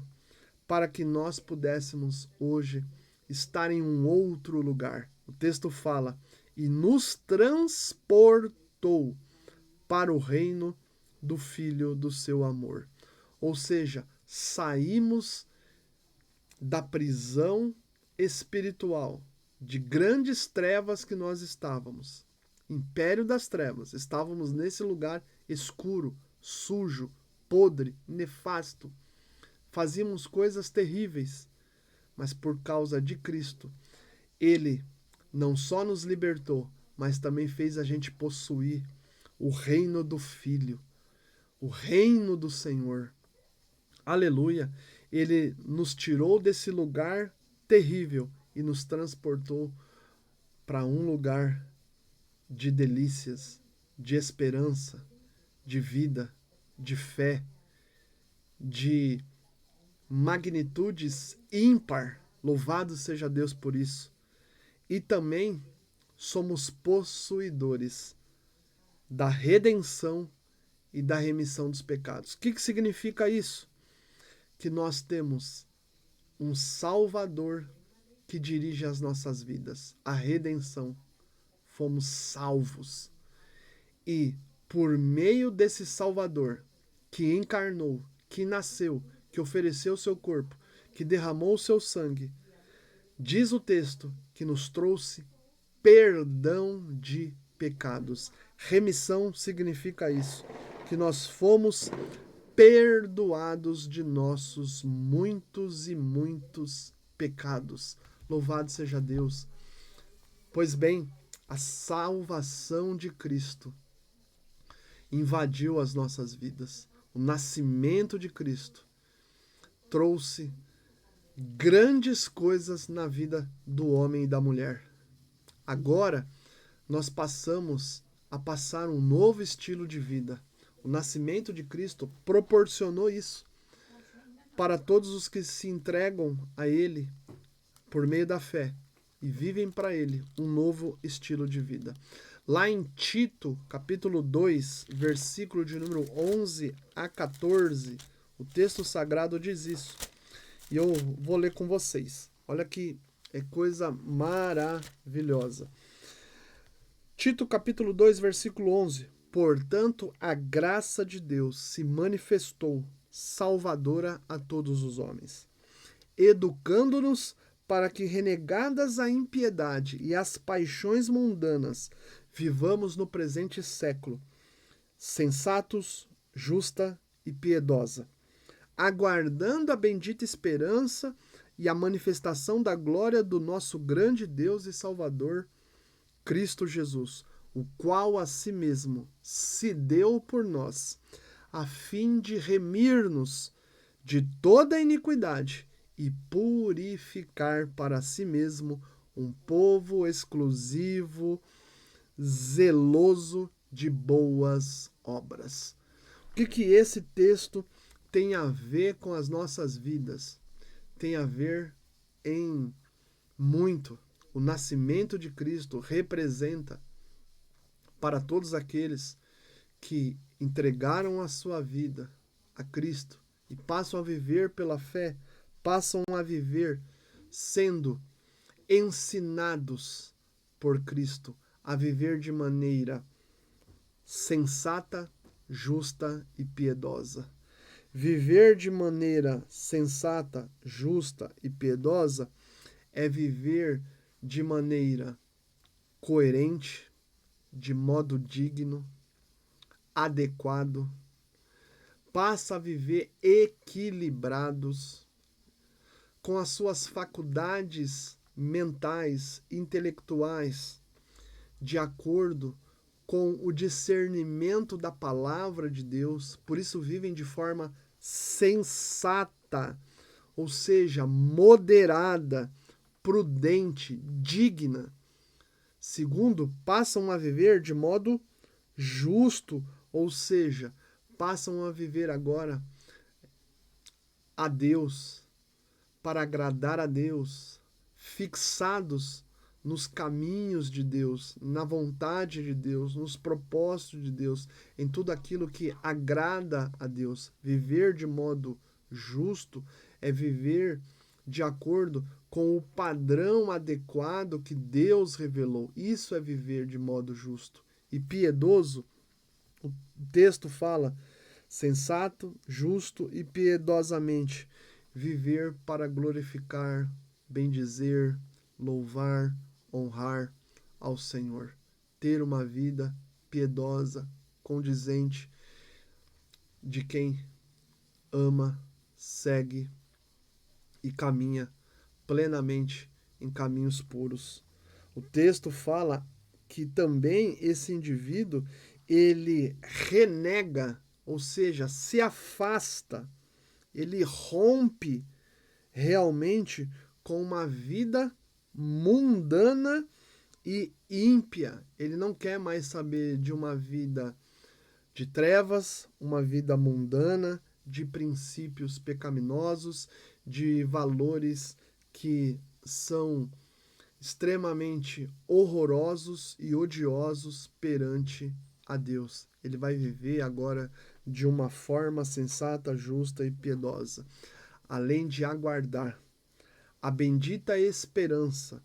para que nós pudéssemos hoje estar em um outro lugar. O texto fala, e nos transportou para o reino do Filho do seu amor. Ou seja, saímos da prisão espiritual, de grandes trevas que nós estávamos, império das trevas, estávamos nesse lugar escuro, sujo, podre, nefasto. Fazíamos coisas terríveis, mas por causa de Cristo, Ele não só nos libertou, mas também fez a gente possuir o reino do Filho, o reino do Senhor. Aleluia! Ele nos tirou desse lugar terrível e nos transportou para um lugar de delícias, de esperança, de vida, de fé, de magnitudes ímpar. Louvado seja Deus por isso. E também somos possuidores da redenção e da remissão dos pecados. O que significa isso? Que nós temos um Salvador que dirige as nossas vidas, a redenção. Fomos salvos. E por meio desse Salvador que encarnou, que nasceu, que ofereceu seu corpo, que derramou o seu sangue, diz o texto que nos trouxe perdão de pecados. Remissão significa isso, que nós fomos perdoados de nossos muitos e muitos pecados. Louvado seja Deus. Pois bem, a salvação de Cristo invadiu as nossas vidas. O nascimento de Cristo trouxe grandes coisas na vida do homem e da mulher. Agora, nós passamos a passar um novo estilo de vida. O nascimento de Cristo proporcionou isso para todos os que se entregam a Ele por meio da fé e vivem para Ele um novo estilo de vida. Lá em Tito, capítulo 2, versículo de número 11 a 14, o texto sagrado diz isso. E eu vou ler com vocês. Olha que é coisa maravilhosa. Tito, capítulo 2, versículo 11. Portanto, a graça de Deus se manifestou salvadora a todos os homens, educando-nos para que, renegadas a impiedade e as paixões mundanas, vivamos no presente século, sensatos, justa e piedosa, aguardando a bendita esperança e a manifestação da glória do nosso grande Deus e Salvador, Cristo Jesus, o qual a si mesmo se deu por nós, a fim de remir-nos de toda iniquidade e purificar para si mesmo um povo exclusivo, zeloso de boas obras. O que esse texto tem a ver com as nossas vidas? Tem a ver em muito. O nascimento de Cristo representa para todos aqueles que entregaram a sua vida a Cristo e passam a viver pela fé, passam a viver sendo ensinados por Cristo a viver de maneira sensata, justa e piedosa. Viver de maneira sensata, justa e piedosa é viver de maneira coerente, de modo digno, adequado, passa a viver equilibrados, com as suas faculdades mentais, intelectuais, de acordo com o discernimento da palavra de Deus, por isso vivem de forma sensata, ou seja, moderada, prudente, digna. Segundo, passam a viver de modo justo, ou seja, passam a viver agora a Deus, para agradar a Deus, fixados nos caminhos de Deus, na vontade de Deus, nos propósitos de Deus, em tudo aquilo que agrada a Deus. Viver de modo justo é viver de acordo com o padrão adequado que Deus revelou. Isso é viver de modo justo. E piedoso, o texto fala, sensato, justo e piedosamente, viver para glorificar, bendizer, louvar, honrar ao Senhor. ter uma vida piedosa, condizente de quem ama, segue e caminha plenamente em caminhos puros. O texto fala que também esse indivíduo ele renega, ou seja, se afasta, ele rompe realmente com uma vida mundana e ímpia. Ele não quer mais saber de uma vida de trevas, uma vida mundana, de princípios pecaminosos, de valores que são extremamente horrorosos e odiosos perante a Deus. Ele vai viver agora de uma forma sensata, justa e piedosa, além de aguardar a bendita esperança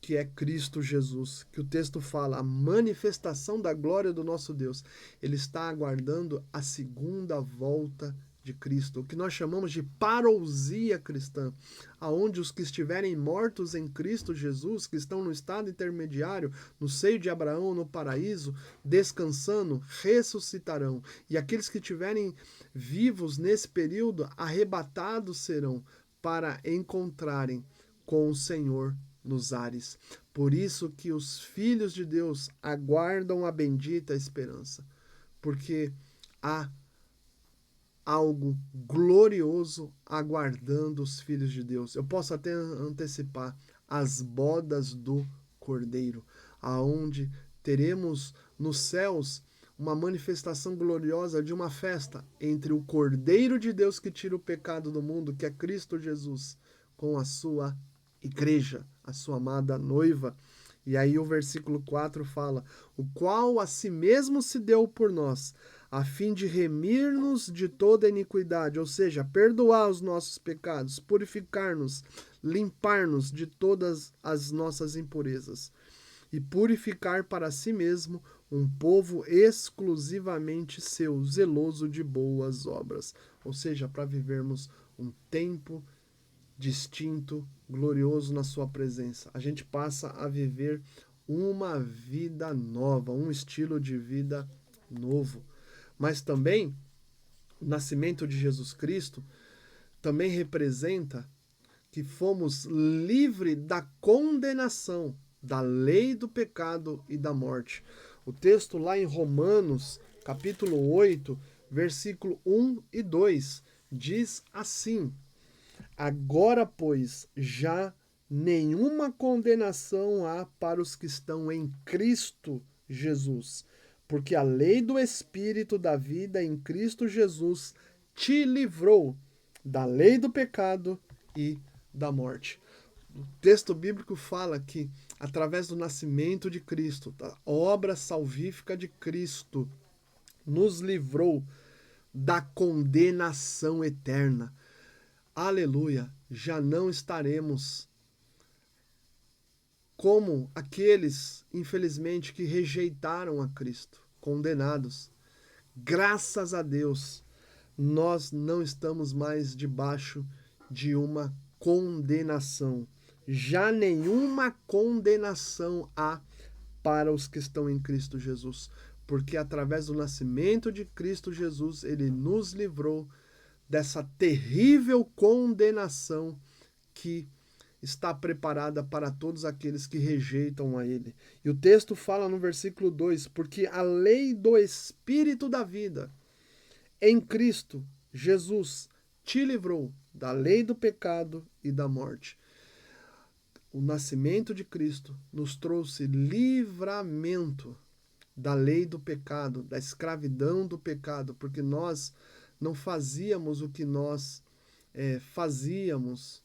que é Cristo Jesus, que o texto fala, a manifestação da glória do nosso Deus. Ele está aguardando a segunda volta de Cristo, o que nós chamamos de parousia cristã, aonde os que estiverem mortos em Cristo Jesus, que estão no estado intermediário, no seio de Abraão, no paraíso, descansando, ressuscitarão. E aqueles que estiverem vivos nesse período, arrebatados serão para encontrarem com o Senhor nos ares. Por isso que os filhos de Deus aguardam a bendita esperança, porque há algo glorioso aguardando os filhos de Deus. Eu posso até antecipar as bodas do Cordeiro, aonde teremos nos céus uma manifestação gloriosa de uma festa entre o Cordeiro de Deus que tira o pecado do mundo, que é Cristo Jesus, com a sua igreja, a sua amada noiva. E aí o versículo 4 fala: o qual a si mesmo se deu por nós, a fim de remir-nos de toda iniquidade, ou seja, perdoar os nossos pecados, purificar-nos, limpar-nos de todas as nossas impurezas, e purificar para si mesmo um povo exclusivamente seu, zeloso de boas obras. Ou seja, para vivermos um tempo distinto, glorioso na sua presença. A gente passa a viver uma vida nova, um estilo de vida novo. Mas também, o nascimento de Jesus Cristo também representa que fomos livres da condenação, da lei do pecado e da morte. O texto lá em Romanos, capítulo 8, versículo 1 e 2, diz assim: agora, pois, já nenhuma condenação há para os que estão em Cristo Jesus, porque a lei do Espírito da vida em Cristo Jesus te livrou da lei do pecado e da morte. O texto bíblico fala que, através do nascimento de Cristo, da obra salvífica de Cristo, nos livrou da condenação eterna. Aleluia! Já não estaremos como aqueles, infelizmente, que rejeitaram a Cristo, condenados. Graças a Deus, nós não estamos mais debaixo de uma condenação. Já nenhuma condenação há para os que estão em Cristo Jesus, porque através do nascimento de Cristo Jesus, ele nos livrou dessa terrível condenação que está preparada para todos aqueles que rejeitam a ele. E o texto fala no versículo 2, porque a lei do Espírito da vida em Cristo Jesus te livrou da lei do pecado e da morte. O nascimento de Cristo nos trouxe livramento da lei do pecado, da escravidão do pecado, porque nós não fazíamos o que nós fazíamos.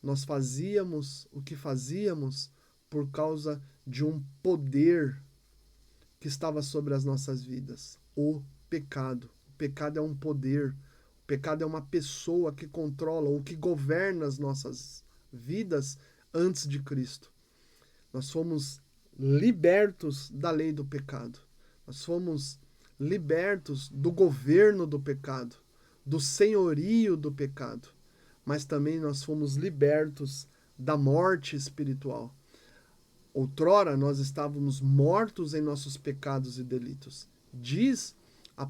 Nós fazíamos o que fazíamos por causa de um poder que estava sobre as nossas vidas, o pecado. O pecado é um poder, o pecado é uma pessoa que controla ou que governa as nossas vidas antes de Cristo. Nós fomos libertos da lei do pecado. Nós fomos libertos do governo do pecado, do senhorio do pecado. Mas também nós fomos libertos da morte espiritual. Outrora nós estávamos mortos em nossos pecados e delitos. Diz a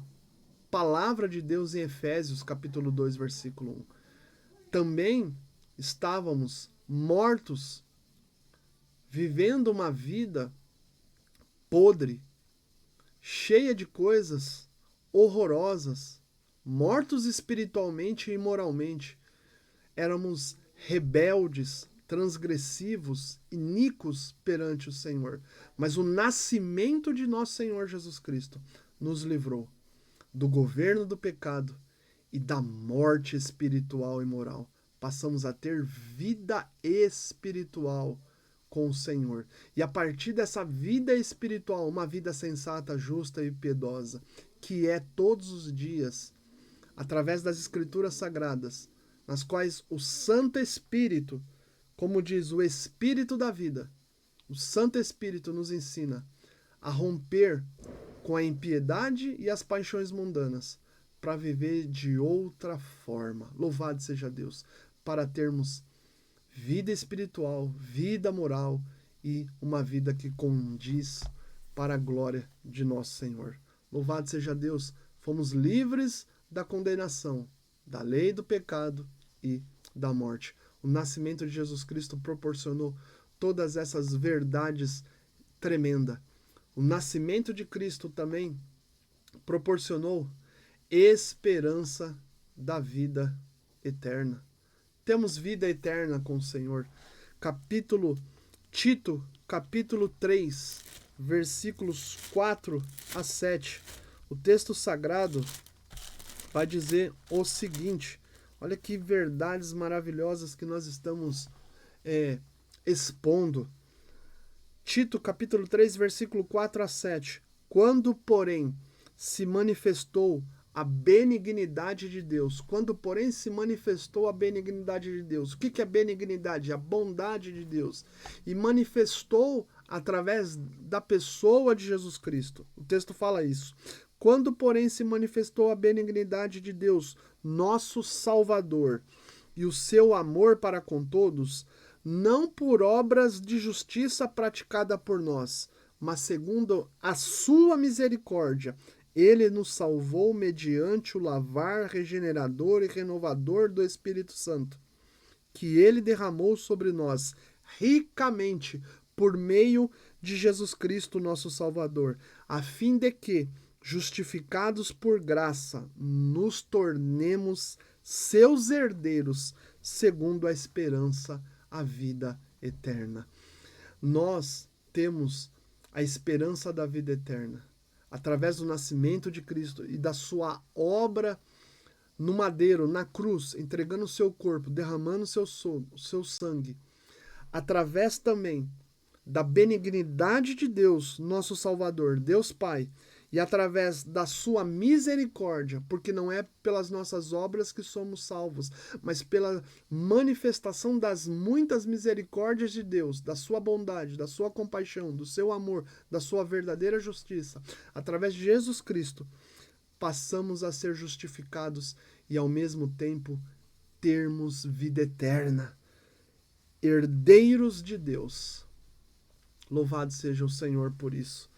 palavra de Deus em Efésios, capítulo 2, versículo 1. Também estávamos mortos, vivendo uma vida podre, cheia de coisas horrorosas, mortos espiritualmente e moralmente. Éramos rebeldes, transgressivos, iníquos perante o Senhor. Mas o nascimento de nosso Senhor Jesus Cristo nos livrou do governo do pecado e da morte espiritual e moral. Passamos a ter vida espiritual com o Senhor. E a partir dessa vida espiritual, uma vida sensata, justa e piedosa, que é todos os dias, através das Escrituras Sagradas, nas quais o Santo Espírito, como diz o Espírito da vida, o Santo Espírito nos ensina a romper com a impiedade e as paixões mundanas, para viver de outra forma. Louvado seja Deus, para termos vida espiritual, vida moral e uma vida que condiz para a glória de nosso Senhor. Louvado seja Deus, fomos livres da condenação, da lei do pecado e da morte. O nascimento de Jesus Cristo proporcionou todas essas verdades tremendas. O nascimento de Cristo também proporcionou esperança da vida eterna. Temos vida eterna com o Senhor. Tito, capítulo 3, versículos 4 a 7. O texto sagrado vai dizer o seguinte. Olha que verdades maravilhosas que nós estamos expondo. Tito, capítulo 3, versículo 4 a 7. Quando, porém, se manifestou a benignidade de Deus. Quando, porém, se manifestou a benignidade de Deus. O que é benignidade? A bondade de Deus. E manifestou através da pessoa de Jesus Cristo. O texto fala isso. Quando, porém, se manifestou a benignidade de Deus, nosso Salvador, e o seu amor para com todos, não por obras de justiça praticada por nós, mas segundo a sua misericórdia, ele nos salvou mediante o lavar regenerador e renovador do Espírito Santo, que ele derramou sobre nós ricamente por meio de Jesus Cristo, nosso Salvador, a fim de que, justificados por graça, nos tornemos seus herdeiros, segundo a esperança, a vida eterna. Nós temos a esperança da vida eterna através do nascimento de Cristo e da sua obra no madeiro, na cruz, entregando o seu corpo, derramando o seu sangue, através também da benignidade de Deus, nosso Salvador, Deus Pai, e através da sua misericórdia, porque não é pelas nossas obras que somos salvos, mas pela manifestação das muitas misericórdias de Deus, da sua bondade, da sua compaixão, do seu amor, da sua verdadeira justiça. Através de Jesus Cristo, passamos a ser justificados e ao mesmo tempo termos vida eterna, herdeiros de Deus. Louvado seja o Senhor por isso.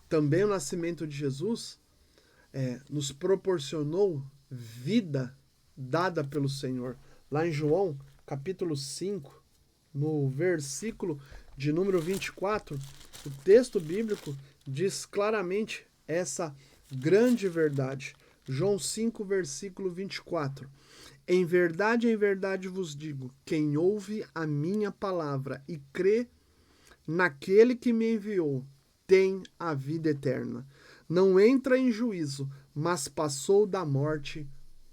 Também o nascimento de Jesus nos proporcionou vida dada pelo Senhor. Lá em João, capítulo 5, no versículo de número 24, o texto bíblico diz claramente essa grande verdade. João 5, versículo 24. Em verdade vos digo, quem ouve a minha palavra e crê naquele que me enviou, tem a vida eterna. Não entra em juízo, mas passou da morte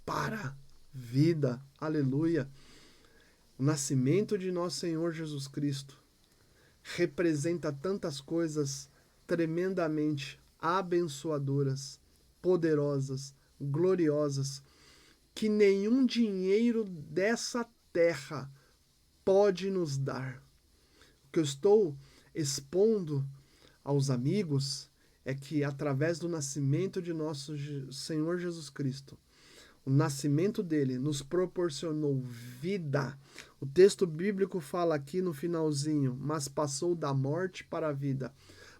para a vida. Aleluia. O nascimento de nosso Senhor Jesus Cristo representa tantas coisas tremendamente abençoadoras, poderosas, gloriosas, que nenhum dinheiro dessa terra pode nos dar. O que eu estou expondo aos amigos é que através do nascimento de nosso Senhor Jesus Cristo, O nascimento dele nos proporcionou vida. O texto bíblico fala aqui no finalzinho, mas passou da morte para a vida.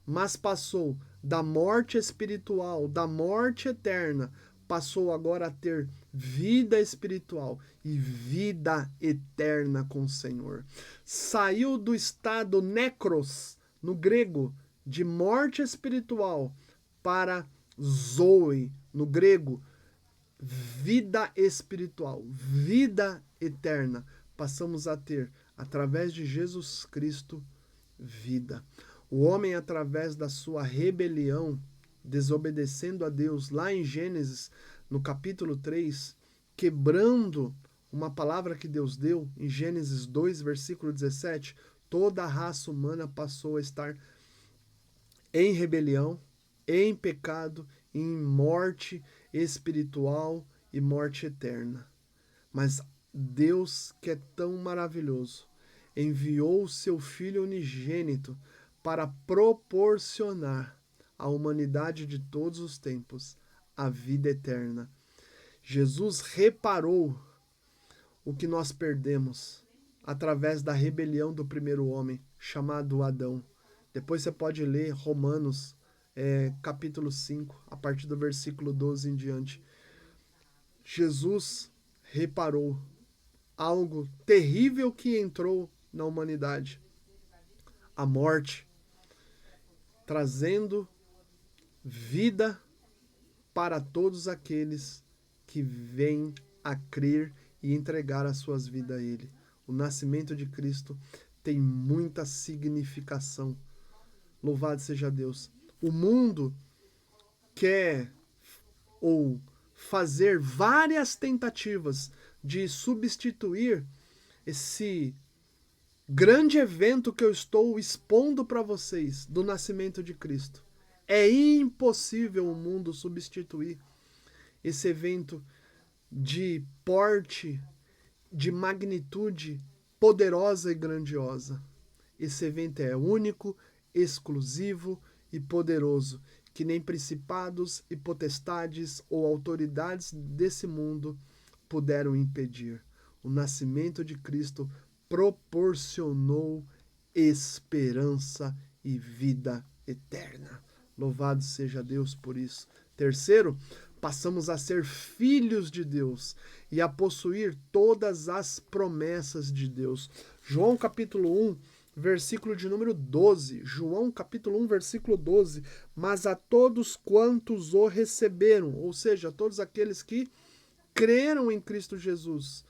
Mas passou da morte espiritual, da morte eterna, passou agora a ter vida espiritual e vida eterna com o Senhor. Saiu do estado necros, no grego, de morte espiritual, para zoe, no grego, vida espiritual, vida eterna. Passamos a ter, através de Jesus Cristo, vida. O homem, através da sua rebelião, desobedecendo a Deus, lá em Gênesis, no capítulo 3, quebrando uma palavra que Deus deu, em Gênesis 2, versículo 17, toda a raça humana passou a estar em rebelião, em pecado, em morte espiritual e morte eterna. Mas Deus, que é tão maravilhoso, enviou o seu Filho unigênito para proporcionar à humanidade de todos os tempos a vida eterna. Jesus reparou o que nós perdemos através da rebelião do primeiro homem, chamado Adão. Depois você pode ler Romanos, capítulo 5, a partir do versículo 12 em diante. Jesus reparou algo terrível que entrou na humanidade, a morte, trazendo vida para todos aqueles que vêm a crer e entregar as suas vidas a Ele. O nascimento de Cristo tem muita significação. Louvado seja Deus. O mundo quer ou fazer várias tentativas de substituir esse grande evento que eu estou expondo para vocês, do nascimento de Cristo. É impossível o mundo substituir esse evento de porte, de magnitude poderosa e grandiosa. Esse evento é único, exclusivo e poderoso, que nem principados e potestades ou autoridades desse mundo puderam impedir. O nascimento de Cristo proporcionou esperança e vida eterna. Louvado seja Deus por isso. Terceiro, passamos a ser filhos de Deus e a possuir todas as promessas de Deus. João capítulo 1, versículo de número 12. João capítulo 1, versículo 12. Mas a todos quantos o receberam, ou seja, a todos aqueles que creram em Cristo Jesus,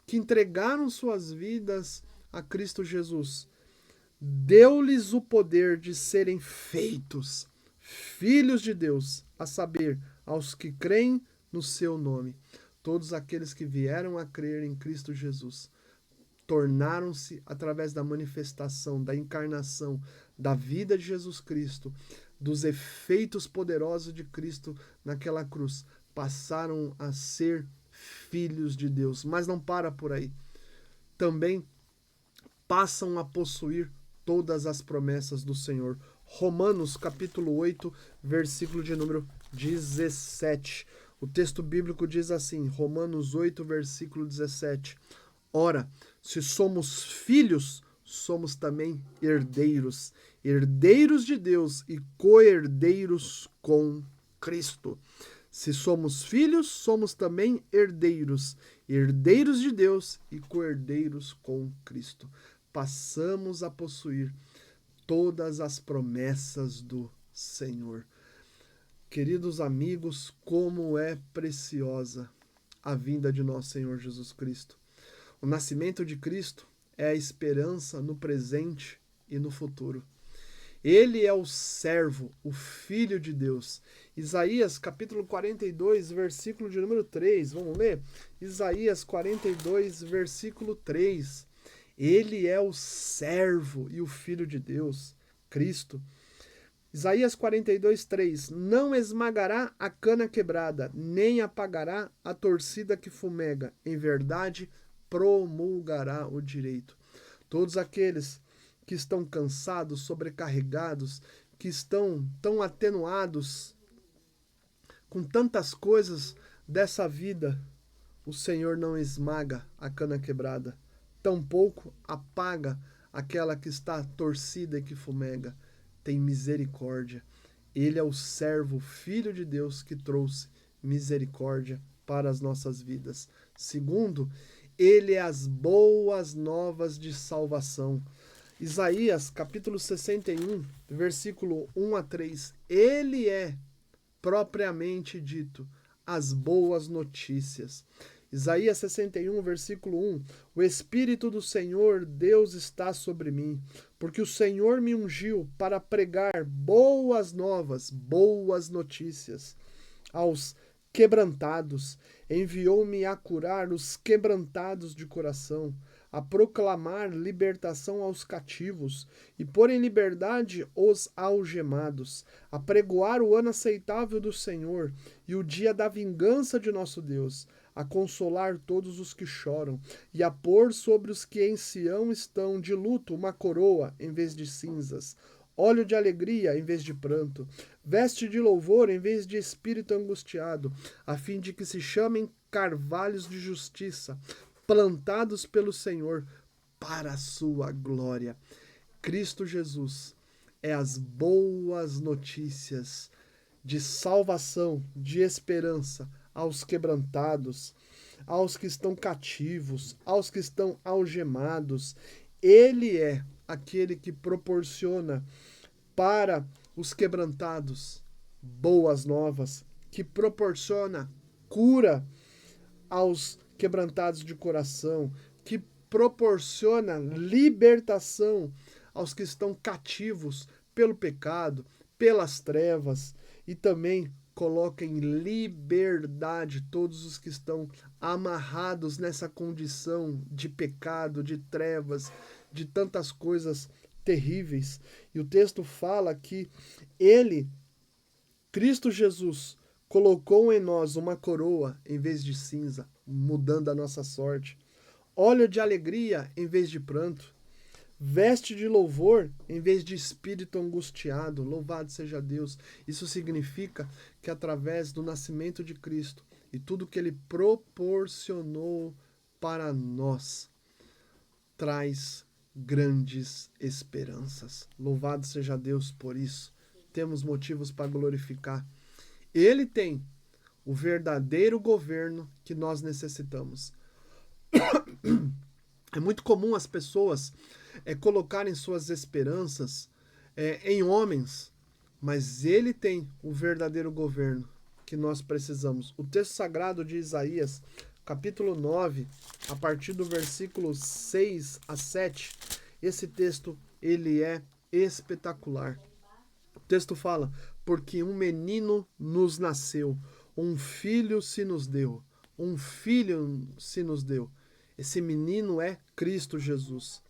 que entregaram suas vidas a Cristo Jesus, deu-lhes o poder de serem feitos filhos de Deus, a saber, aos que creem no seu nome. Todos aqueles que vieram a crer em Cristo Jesus tornaram-se, através da manifestação, da encarnação, da vida de Jesus Cristo, dos efeitos poderosos de Cristo naquela cruz, passaram a ser filhos de Deus. Mas não para por aí. Também passam a possuir todas as promessas do Senhor. Romanos capítulo 8, versículo de número 17. O texto bíblico diz assim, Romanos 8, versículo 17. Ora, se somos filhos, somos também herdeiros, herdeiros de Deus e co-herdeiros com Cristo. Se somos filhos, somos também herdeiros, herdeiros de Deus e co-herdeiros com Cristo. Passamos a possuir todas as promessas do Senhor. Queridos amigos, como é preciosa a vinda de nosso Senhor Jesus Cristo. O nascimento de Cristo é a esperança no presente e no futuro. Ele é o servo, o Filho de Deus. Isaías capítulo 42, versículo de número 3. Vamos ler? Isaías 42, versículo 3. Ele é o servo e o Filho de Deus, Cristo. Isaías 42, 3. Não esmagará a cana quebrada, nem apagará a torcida que fumega. Em verdade, promulgará o direito. Todos aqueles que estão cansados, sobrecarregados, que estão tão atenuados com tantas coisas dessa vida, o Senhor não esmaga a cana quebrada, tampouco apaga aquela que está torcida e que fumega. Tem misericórdia. Ele é o servo, filho de Deus, que trouxe misericórdia para as nossas vidas. Segundo, ele é as boas novas de salvação. Isaías, capítulo 61, versículo 1 a 3. Ele é, propriamente dito, as boas notícias. Isaías 61, versículo 1. O Espírito do Senhor Deus está sobre mim, porque o Senhor me ungiu para pregar boas novas, boas notícias aos quebrantados. Enviou-me a curar os quebrantados de coração, a proclamar libertação aos cativos e pôr em liberdade os algemados, a pregoar o ano aceitável do Senhor e o dia da vingança de nosso Deus, a consolar todos os que choram e a pôr sobre os que em Sião estão de luto uma coroa em vez de cinzas, óleo de alegria em vez de pranto, veste de louvor em vez de espírito angustiado, a fim de que se chamem carvalhos de justiça, plantados pelo Senhor para a sua glória. Cristo Jesus é as boas notícias de salvação, de esperança aos quebrantados, aos que estão cativos, aos que estão algemados. Ele é aquele que proporciona para os quebrantados boas novas, que proporciona cura aos quebrantados de coração, que proporciona libertação aos que estão cativos pelo pecado, pelas trevas, e também coloca em liberdade todos os que estão amarrados nessa condição de pecado, de trevas, de tantas coisas terríveis. E o texto fala que ele, Cristo Jesus, colocou em nós uma coroa em vez de cinza, mudando a nossa sorte, óleo de alegria em vez de pranto, veste de louvor em vez de espírito angustiado. Louvado seja Deus. Isso significa que através do nascimento de Cristo e tudo que ele proporcionou para nós, traz grandes esperanças. Louvado seja Deus por isso. Temos motivos para glorificar. Ele tem o verdadeiro governo que nós necessitamos. É muito comum as pessoas colocarem suas esperanças em homens, mas ele tem o verdadeiro governo que nós precisamos. O texto sagrado de Isaías, capítulo 9, a partir do versículo 6 a 7, esse texto ele é espetacular. O texto fala: porque um menino nos nasceu, um filho se nos deu, um filho se nos deu. Esse menino é Cristo Jesus.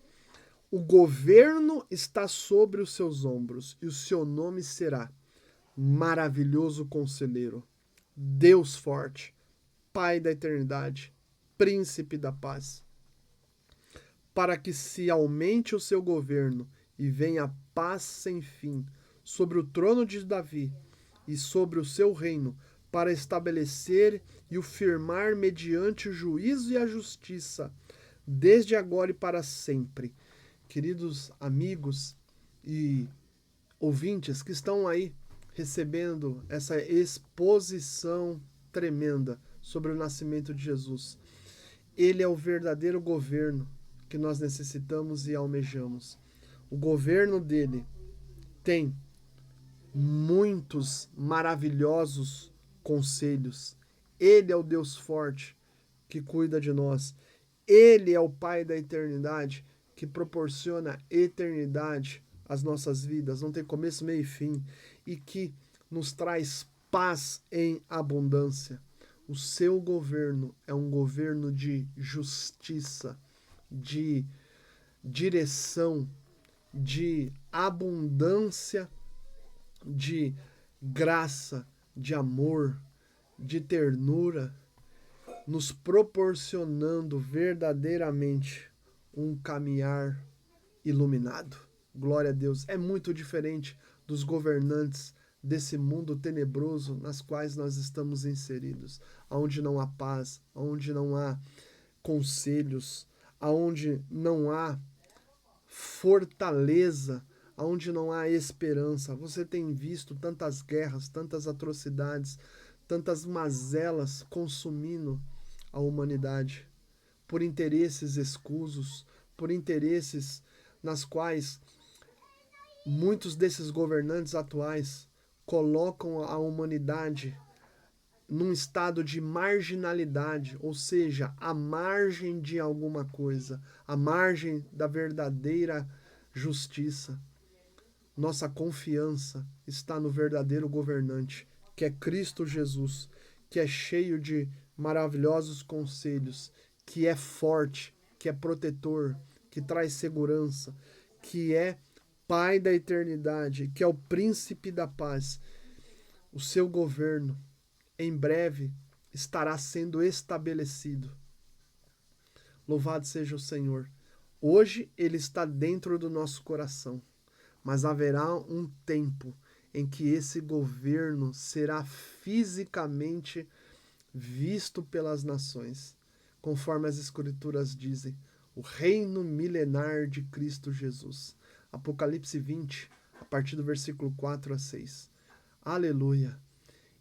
O governo está sobre os seus ombros, e o seu nome será Maravilhoso Conselheiro, Deus Forte, Pai da Eternidade, Príncipe da Paz. Para que se aumente o seu governo e venha a paz sem fim sobre o trono de Davi e sobre o seu reino, para estabelecer e o firmar mediante o juízo e a justiça, desde agora e para sempre. Queridos amigos e ouvintes que estão aí recebendo essa exposição tremenda sobre o nascimento de Jesus, ele é o verdadeiro governo que nós necessitamos e almejamos. O governo dele tem muitos maravilhosos conselhos. Ele é o Deus forte que cuida de nós. Ele é o Pai da eternidade que proporciona eternidade às nossas vidas, não tem começo, meio e fim, e que nos traz paz em abundância. O seu governo é um governo de justiça, de direção, de abundância, de graça, de amor, de ternura, nos proporcionando verdadeiramente um caminhar iluminado. Glória a Deus. É muito diferente dos governantes desse mundo tenebroso nas quais nós estamos inseridos, aonde não há paz, aonde não há conselhos, aonde não há fortaleza, aonde não há esperança. Você tem visto tantas guerras, tantas atrocidades, tantas mazelas consumindo a humanidade por interesses escusos, por interesses nas quais muitos desses governantes atuais colocam a humanidade num estado de marginalidade, ou seja, à margem de alguma coisa, à margem da verdadeira justiça. Nossa confiança está no verdadeiro governante, que é Cristo Jesus, que é cheio de maravilhosos conselhos, que é forte, que é protetor, que traz segurança, que é Pai da eternidade, que é o príncipe da paz. O seu governo em breve estará sendo estabelecido. Louvado seja o Senhor. Hoje ele está dentro do nosso coração, mas haverá um tempo em que esse governo será fisicamente visto pelas nações, conforme as Escrituras dizem, o reino milenar de Cristo Jesus. Apocalipse 20, a partir do versículo 4 a 6. Aleluia!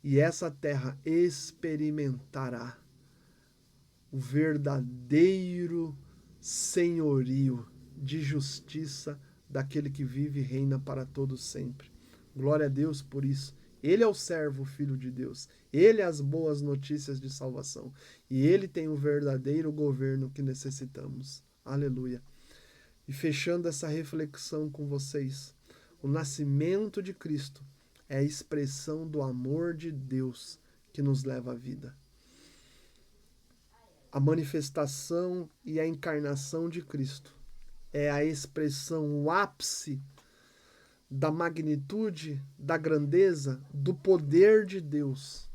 E essa terra experimentará o verdadeiro senhorio de justiça daquele que vive e reina para todos sempre. Glória a Deus por isso. Ele é o servo, o Filho de Deus. Ele é as boas notícias de salvação. E ele tem o verdadeiro governo que necessitamos. Aleluia. E fechando essa reflexão com vocês, o nascimento de Cristo é a expressão do amor de Deus que nos leva à vida. A manifestação e a encarnação de Cristo é a expressão, o ápice da magnitude, da grandeza, do poder de Deus,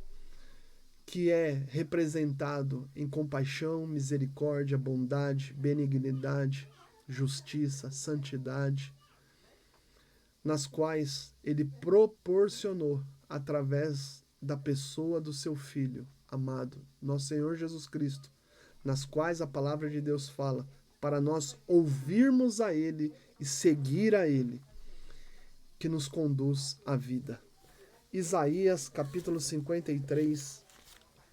que é representado em compaixão, misericórdia, bondade, benignidade, justiça, santidade, nas quais ele proporcionou através da pessoa do seu Filho amado, nosso Senhor Jesus Cristo, nas quais a palavra de Deus fala para nós ouvirmos a Ele e seguir a Ele, que nos conduz à vida. Isaías capítulo 53,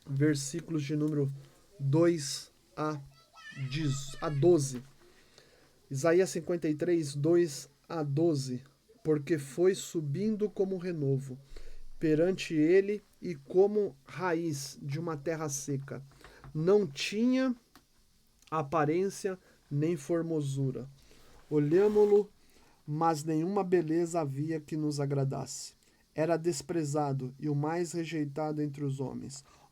versículos de número 2 a 12. Isaías 53, 2 a 12. Porque foi subindo como renovo perante ele e como raiz de uma terra seca. Não tinha aparência nem formosura. Olhámo-lo, mas nenhuma beleza havia que nos agradasse. Era desprezado e o mais rejeitado entre os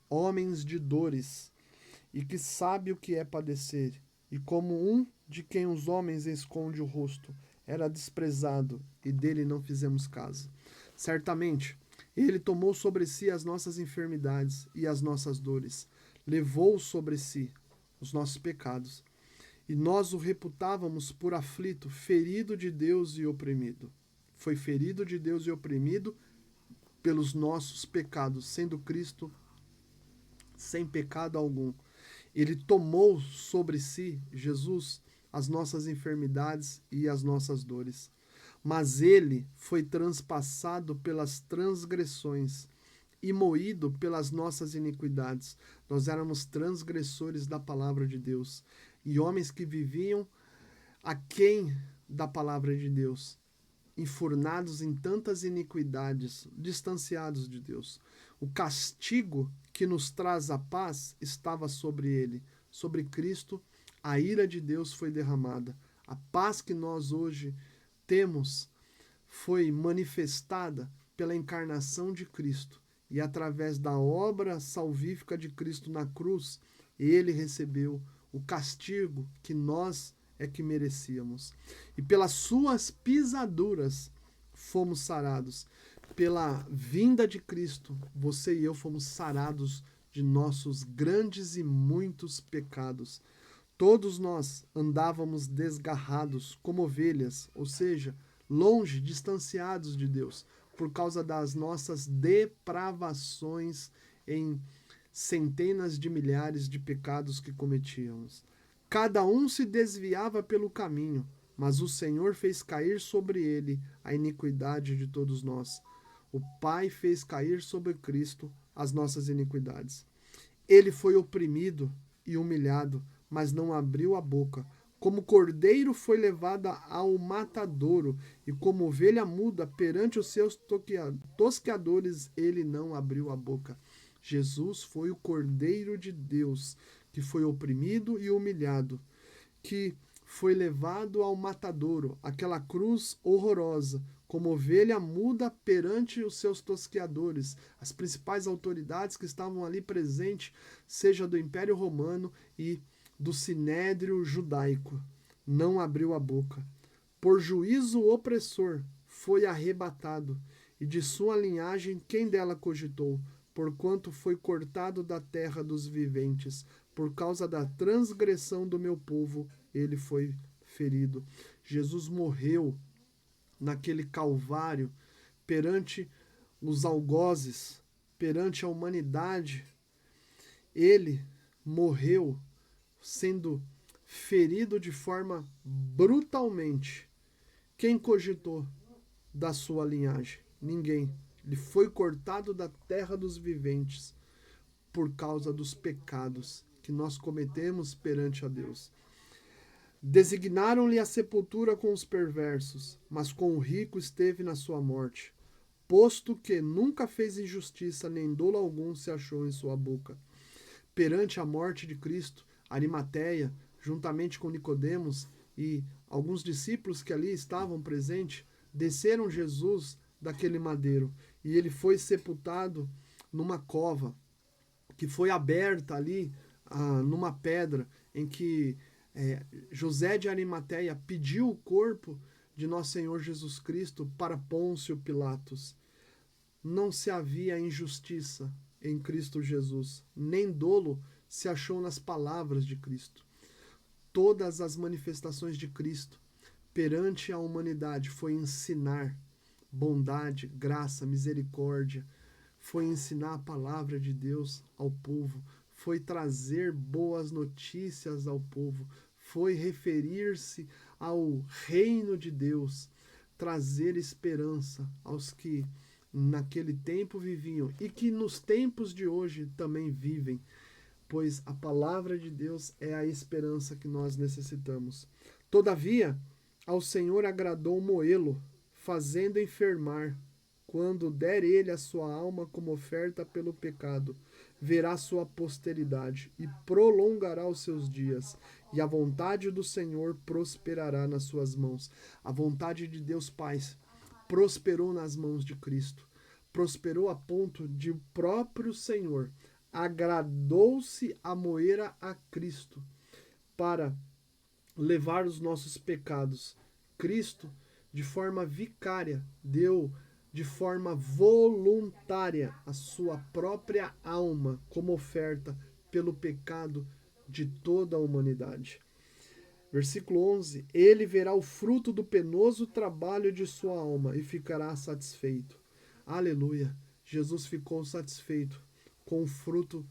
homens de dores, e que sabe o que é padecer, e como um de quem os homens esconde o rosto, era desprezado, e dele não fizemos caso. Certamente, ele tomou sobre si as nossas enfermidades e as nossas dores, levou sobre si os nossos pecados, e nós o reputávamos por aflito, ferido de Deus e oprimido. Foi ferido de Deus e oprimido pelos nossos pecados, sendo Cristo sem pecado algum. Ele tomou sobre si, Jesus, as nossas enfermidades e as nossas dores. Mas ele foi transpassado pelas transgressões e moído pelas nossas iniquidades. Nós éramos transgressores da palavra de Deus e homens que viviam aquém da palavra de Deus, enfurnados em tantas iniquidades, distanciados de Deus. O castigo que nos traz a paz estava sobre ele. Sobre Cristo, a ira de Deus foi derramada. A paz que nós hoje temos foi manifestada pela encarnação de Cristo. E através da obra salvífica de Cristo na cruz, ele recebeu o castigo que nós é que merecíamos. E pelas suas pisaduras fomos sarados. Pela vinda de Cristo, você e eu fomos sarados de nossos grandes e muitos pecados. Todos nós andávamos desgarrados como ovelhas, ou seja, longe, distanciados de Deus. por causa das nossas depravações em centenas de milhares de pecados que cometíamos. Cada um se desviava pelo caminho, mas o Senhor fez cair sobre ele a iniquidade de todos nós. O Pai fez cair sobre Cristo as nossas iniquidades. Ele foi oprimido e humilhado, mas não abriu a boca. Como cordeiro foi levado ao matadouro, e como ovelha muda perante os seus tosqueadores, ele não abriu a boca. Jesus foi o Cordeiro de Deus, que foi oprimido e humilhado, que foi levado ao matadouro, aquela cruz horrorosa, como ovelha muda perante os seus tosqueadores, as principais autoridades que estavam ali presentes, seja do Império Romano e do Sinédrio judaico. Não abriu a boca. Por juízo opressor foi arrebatado, e de sua linhagem quem dela cogitou? Porquanto foi cortado da terra dos viventes, por causa da transgressão do meu povo, ele foi ferido. Jesus morreu naquele Calvário perante os algozes, perante a humanidade. Ele morreu sendo ferido de forma brutalmente. Quem cogitou da sua linhagem? Ninguém. Ele foi cortado da terra dos viventes por causa dos pecados que nós cometemos perante a Deus. Designaram-lhe a sepultura com os perversos, mas com o rico esteve na sua morte, posto que nunca fez injustiça, nem dolo algum se achou em sua boca. Perante a morte de Cristo, Arimateia, juntamente com Nicodemos e alguns discípulos que ali estavam presentes, desceram Jesus daquele madeiro, e ele foi sepultado numa cova que foi aberta ali numa pedra, em que José de Arimateia pediu o corpo de nosso Senhor Jesus Cristo para Pôncio Pilatos. Não se havia injustiça em Cristo Jesus, nem dolo se achou nas palavras de Cristo. Todas as manifestações de Cristo perante a humanidade foi ensinar bondade, graça, misericórdia, foi ensinar a palavra de Deus ao povo, foi trazer boas notícias ao povo, foi referir-se ao reino de Deus, trazer esperança aos que naquele tempo viviam e que nos tempos de hoje também vivem, pois a palavra de Deus é a esperança que nós necessitamos. Todavia, ao Senhor agradou moê-lo, fazendo enfermar. Quando der ele a sua alma como oferta pelo pecado, verá sua posteridade e prolongará os seus dias, e a vontade do Senhor prosperará nas suas mãos. A vontade de Deus Pai prosperou nas mãos de Cristo, prosperou a ponto de o próprio Senhor agradou-se a moer a Cristo para levar os nossos pecados. Cristo, de forma vicária, deu de forma voluntária a sua própria alma como oferta pelo pecado de toda a humanidade. Versículo 11: Ele verá o fruto do penoso trabalho de sua alma e ficará satisfeito. Aleluia! Jesus ficou satisfeito com o fruto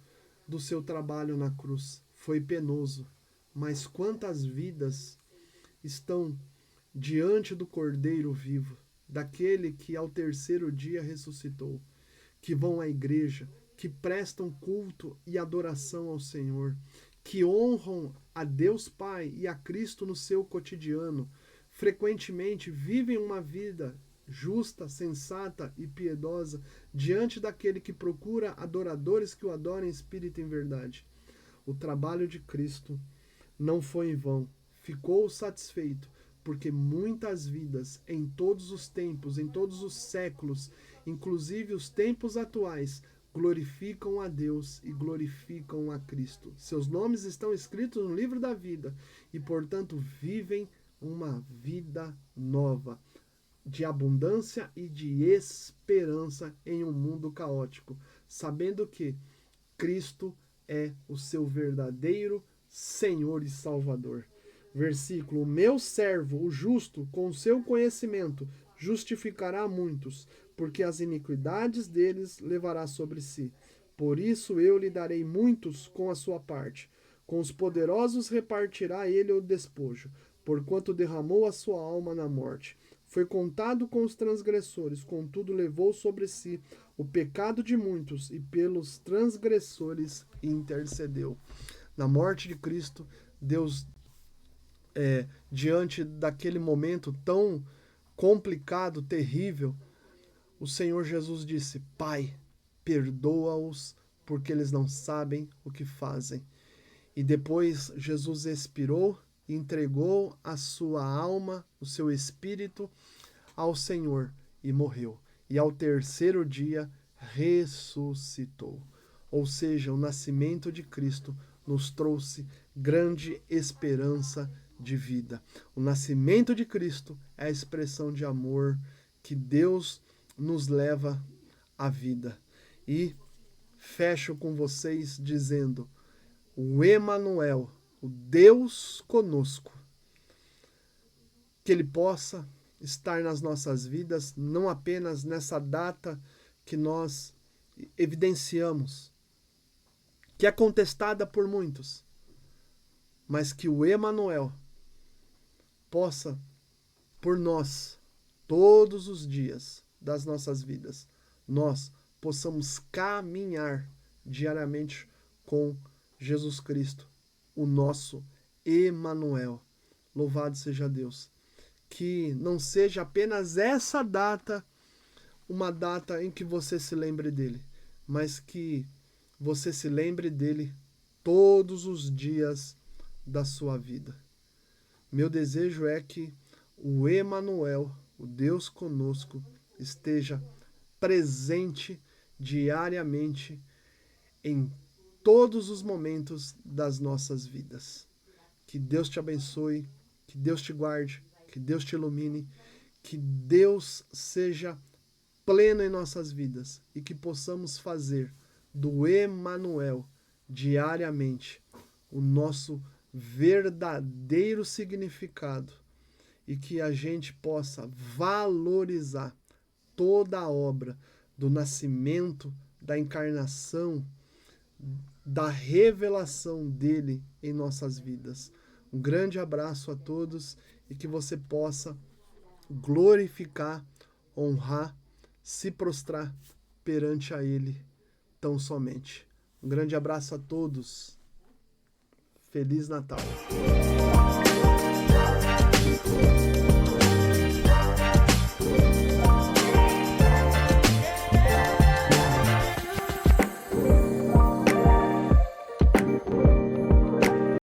do seu trabalho na cruz. Foi penoso, mas quantas vidas estão diante do Cordeiro vivo, daquele que ao terceiro dia ressuscitou, que vão à igreja, que prestam culto e adoração ao Senhor, que honram a Deus Pai e a Cristo no seu cotidiano, frequentemente vivem uma vida justa, sensata e piedosa diante daquele que procura adoradores que o adorem em espírito e em verdade. O trabalho de Cristo não foi em vão, ficou satisfeito, porque muitas vidas em todos os tempos, em todos os séculos, inclusive os tempos atuais, glorificam a Deus e glorificam a Cristo. Seus nomes estão escritos no livro da vida e, portanto, vivem uma vida nova, de abundância e de esperança em um mundo caótico, sabendo que Cristo é o seu verdadeiro Senhor e Salvador. Versículo: o meu servo, o justo, com seu conhecimento, justificará muitos, porque as iniquidades deles levará sobre si. Por isso eu lhe darei muitos com a sua parte. Com os poderosos repartirá ele o despojo, porquanto derramou a sua alma na morte. Foi contado com os transgressores, contudo levou sobre si o pecado de muitos e pelos transgressores intercedeu. Na morte de Cristo, Deus, diante daquele momento tão complicado, terrível, o Senhor Jesus disse: Pai, perdoa-os, porque eles não sabem o que fazem. E depois Jesus expirou e entregou a sua alma, o seu espírito, ao Senhor e morreu. E ao terceiro dia ressuscitou. Ou seja, o nascimento de Cristo nos trouxe grande esperança de vida. O nascimento de Cristo é a expressão de amor que Deus nos leva à vida. E fecho com vocês dizendo: o Emanuel, o Deus conosco, que Ele possa estar nas nossas vidas, não apenas nessa data que nós evidenciamos, que é contestada por muitos, mas que o Emanuel possa, por nós, todos os dias das nossas vidas, nós possamos caminhar diariamente com Jesus Cristo, o nosso Emanuel. Louvado seja Deus. Que não seja apenas essa data uma data em que você se lembre dele, mas que você se lembre dele todos os dias da sua vida. Meu desejo é que o Emanuel, o Deus conosco, esteja presente diariamente em todos os momentos das nossas vidas. Que Deus te abençoe, que Deus te guarde, que Deus te ilumine, que Deus seja pleno em nossas vidas e que possamos fazer do Emanuel diariamente o nosso verdadeiro significado e que a gente possa valorizar toda a obra do nascimento, da encarnação, da revelação dele em nossas vidas. Um grande abraço a todos e que você possa glorificar, honrar, se prostrar perante a ele tão somente. Um grande abraço a todos. Feliz Natal.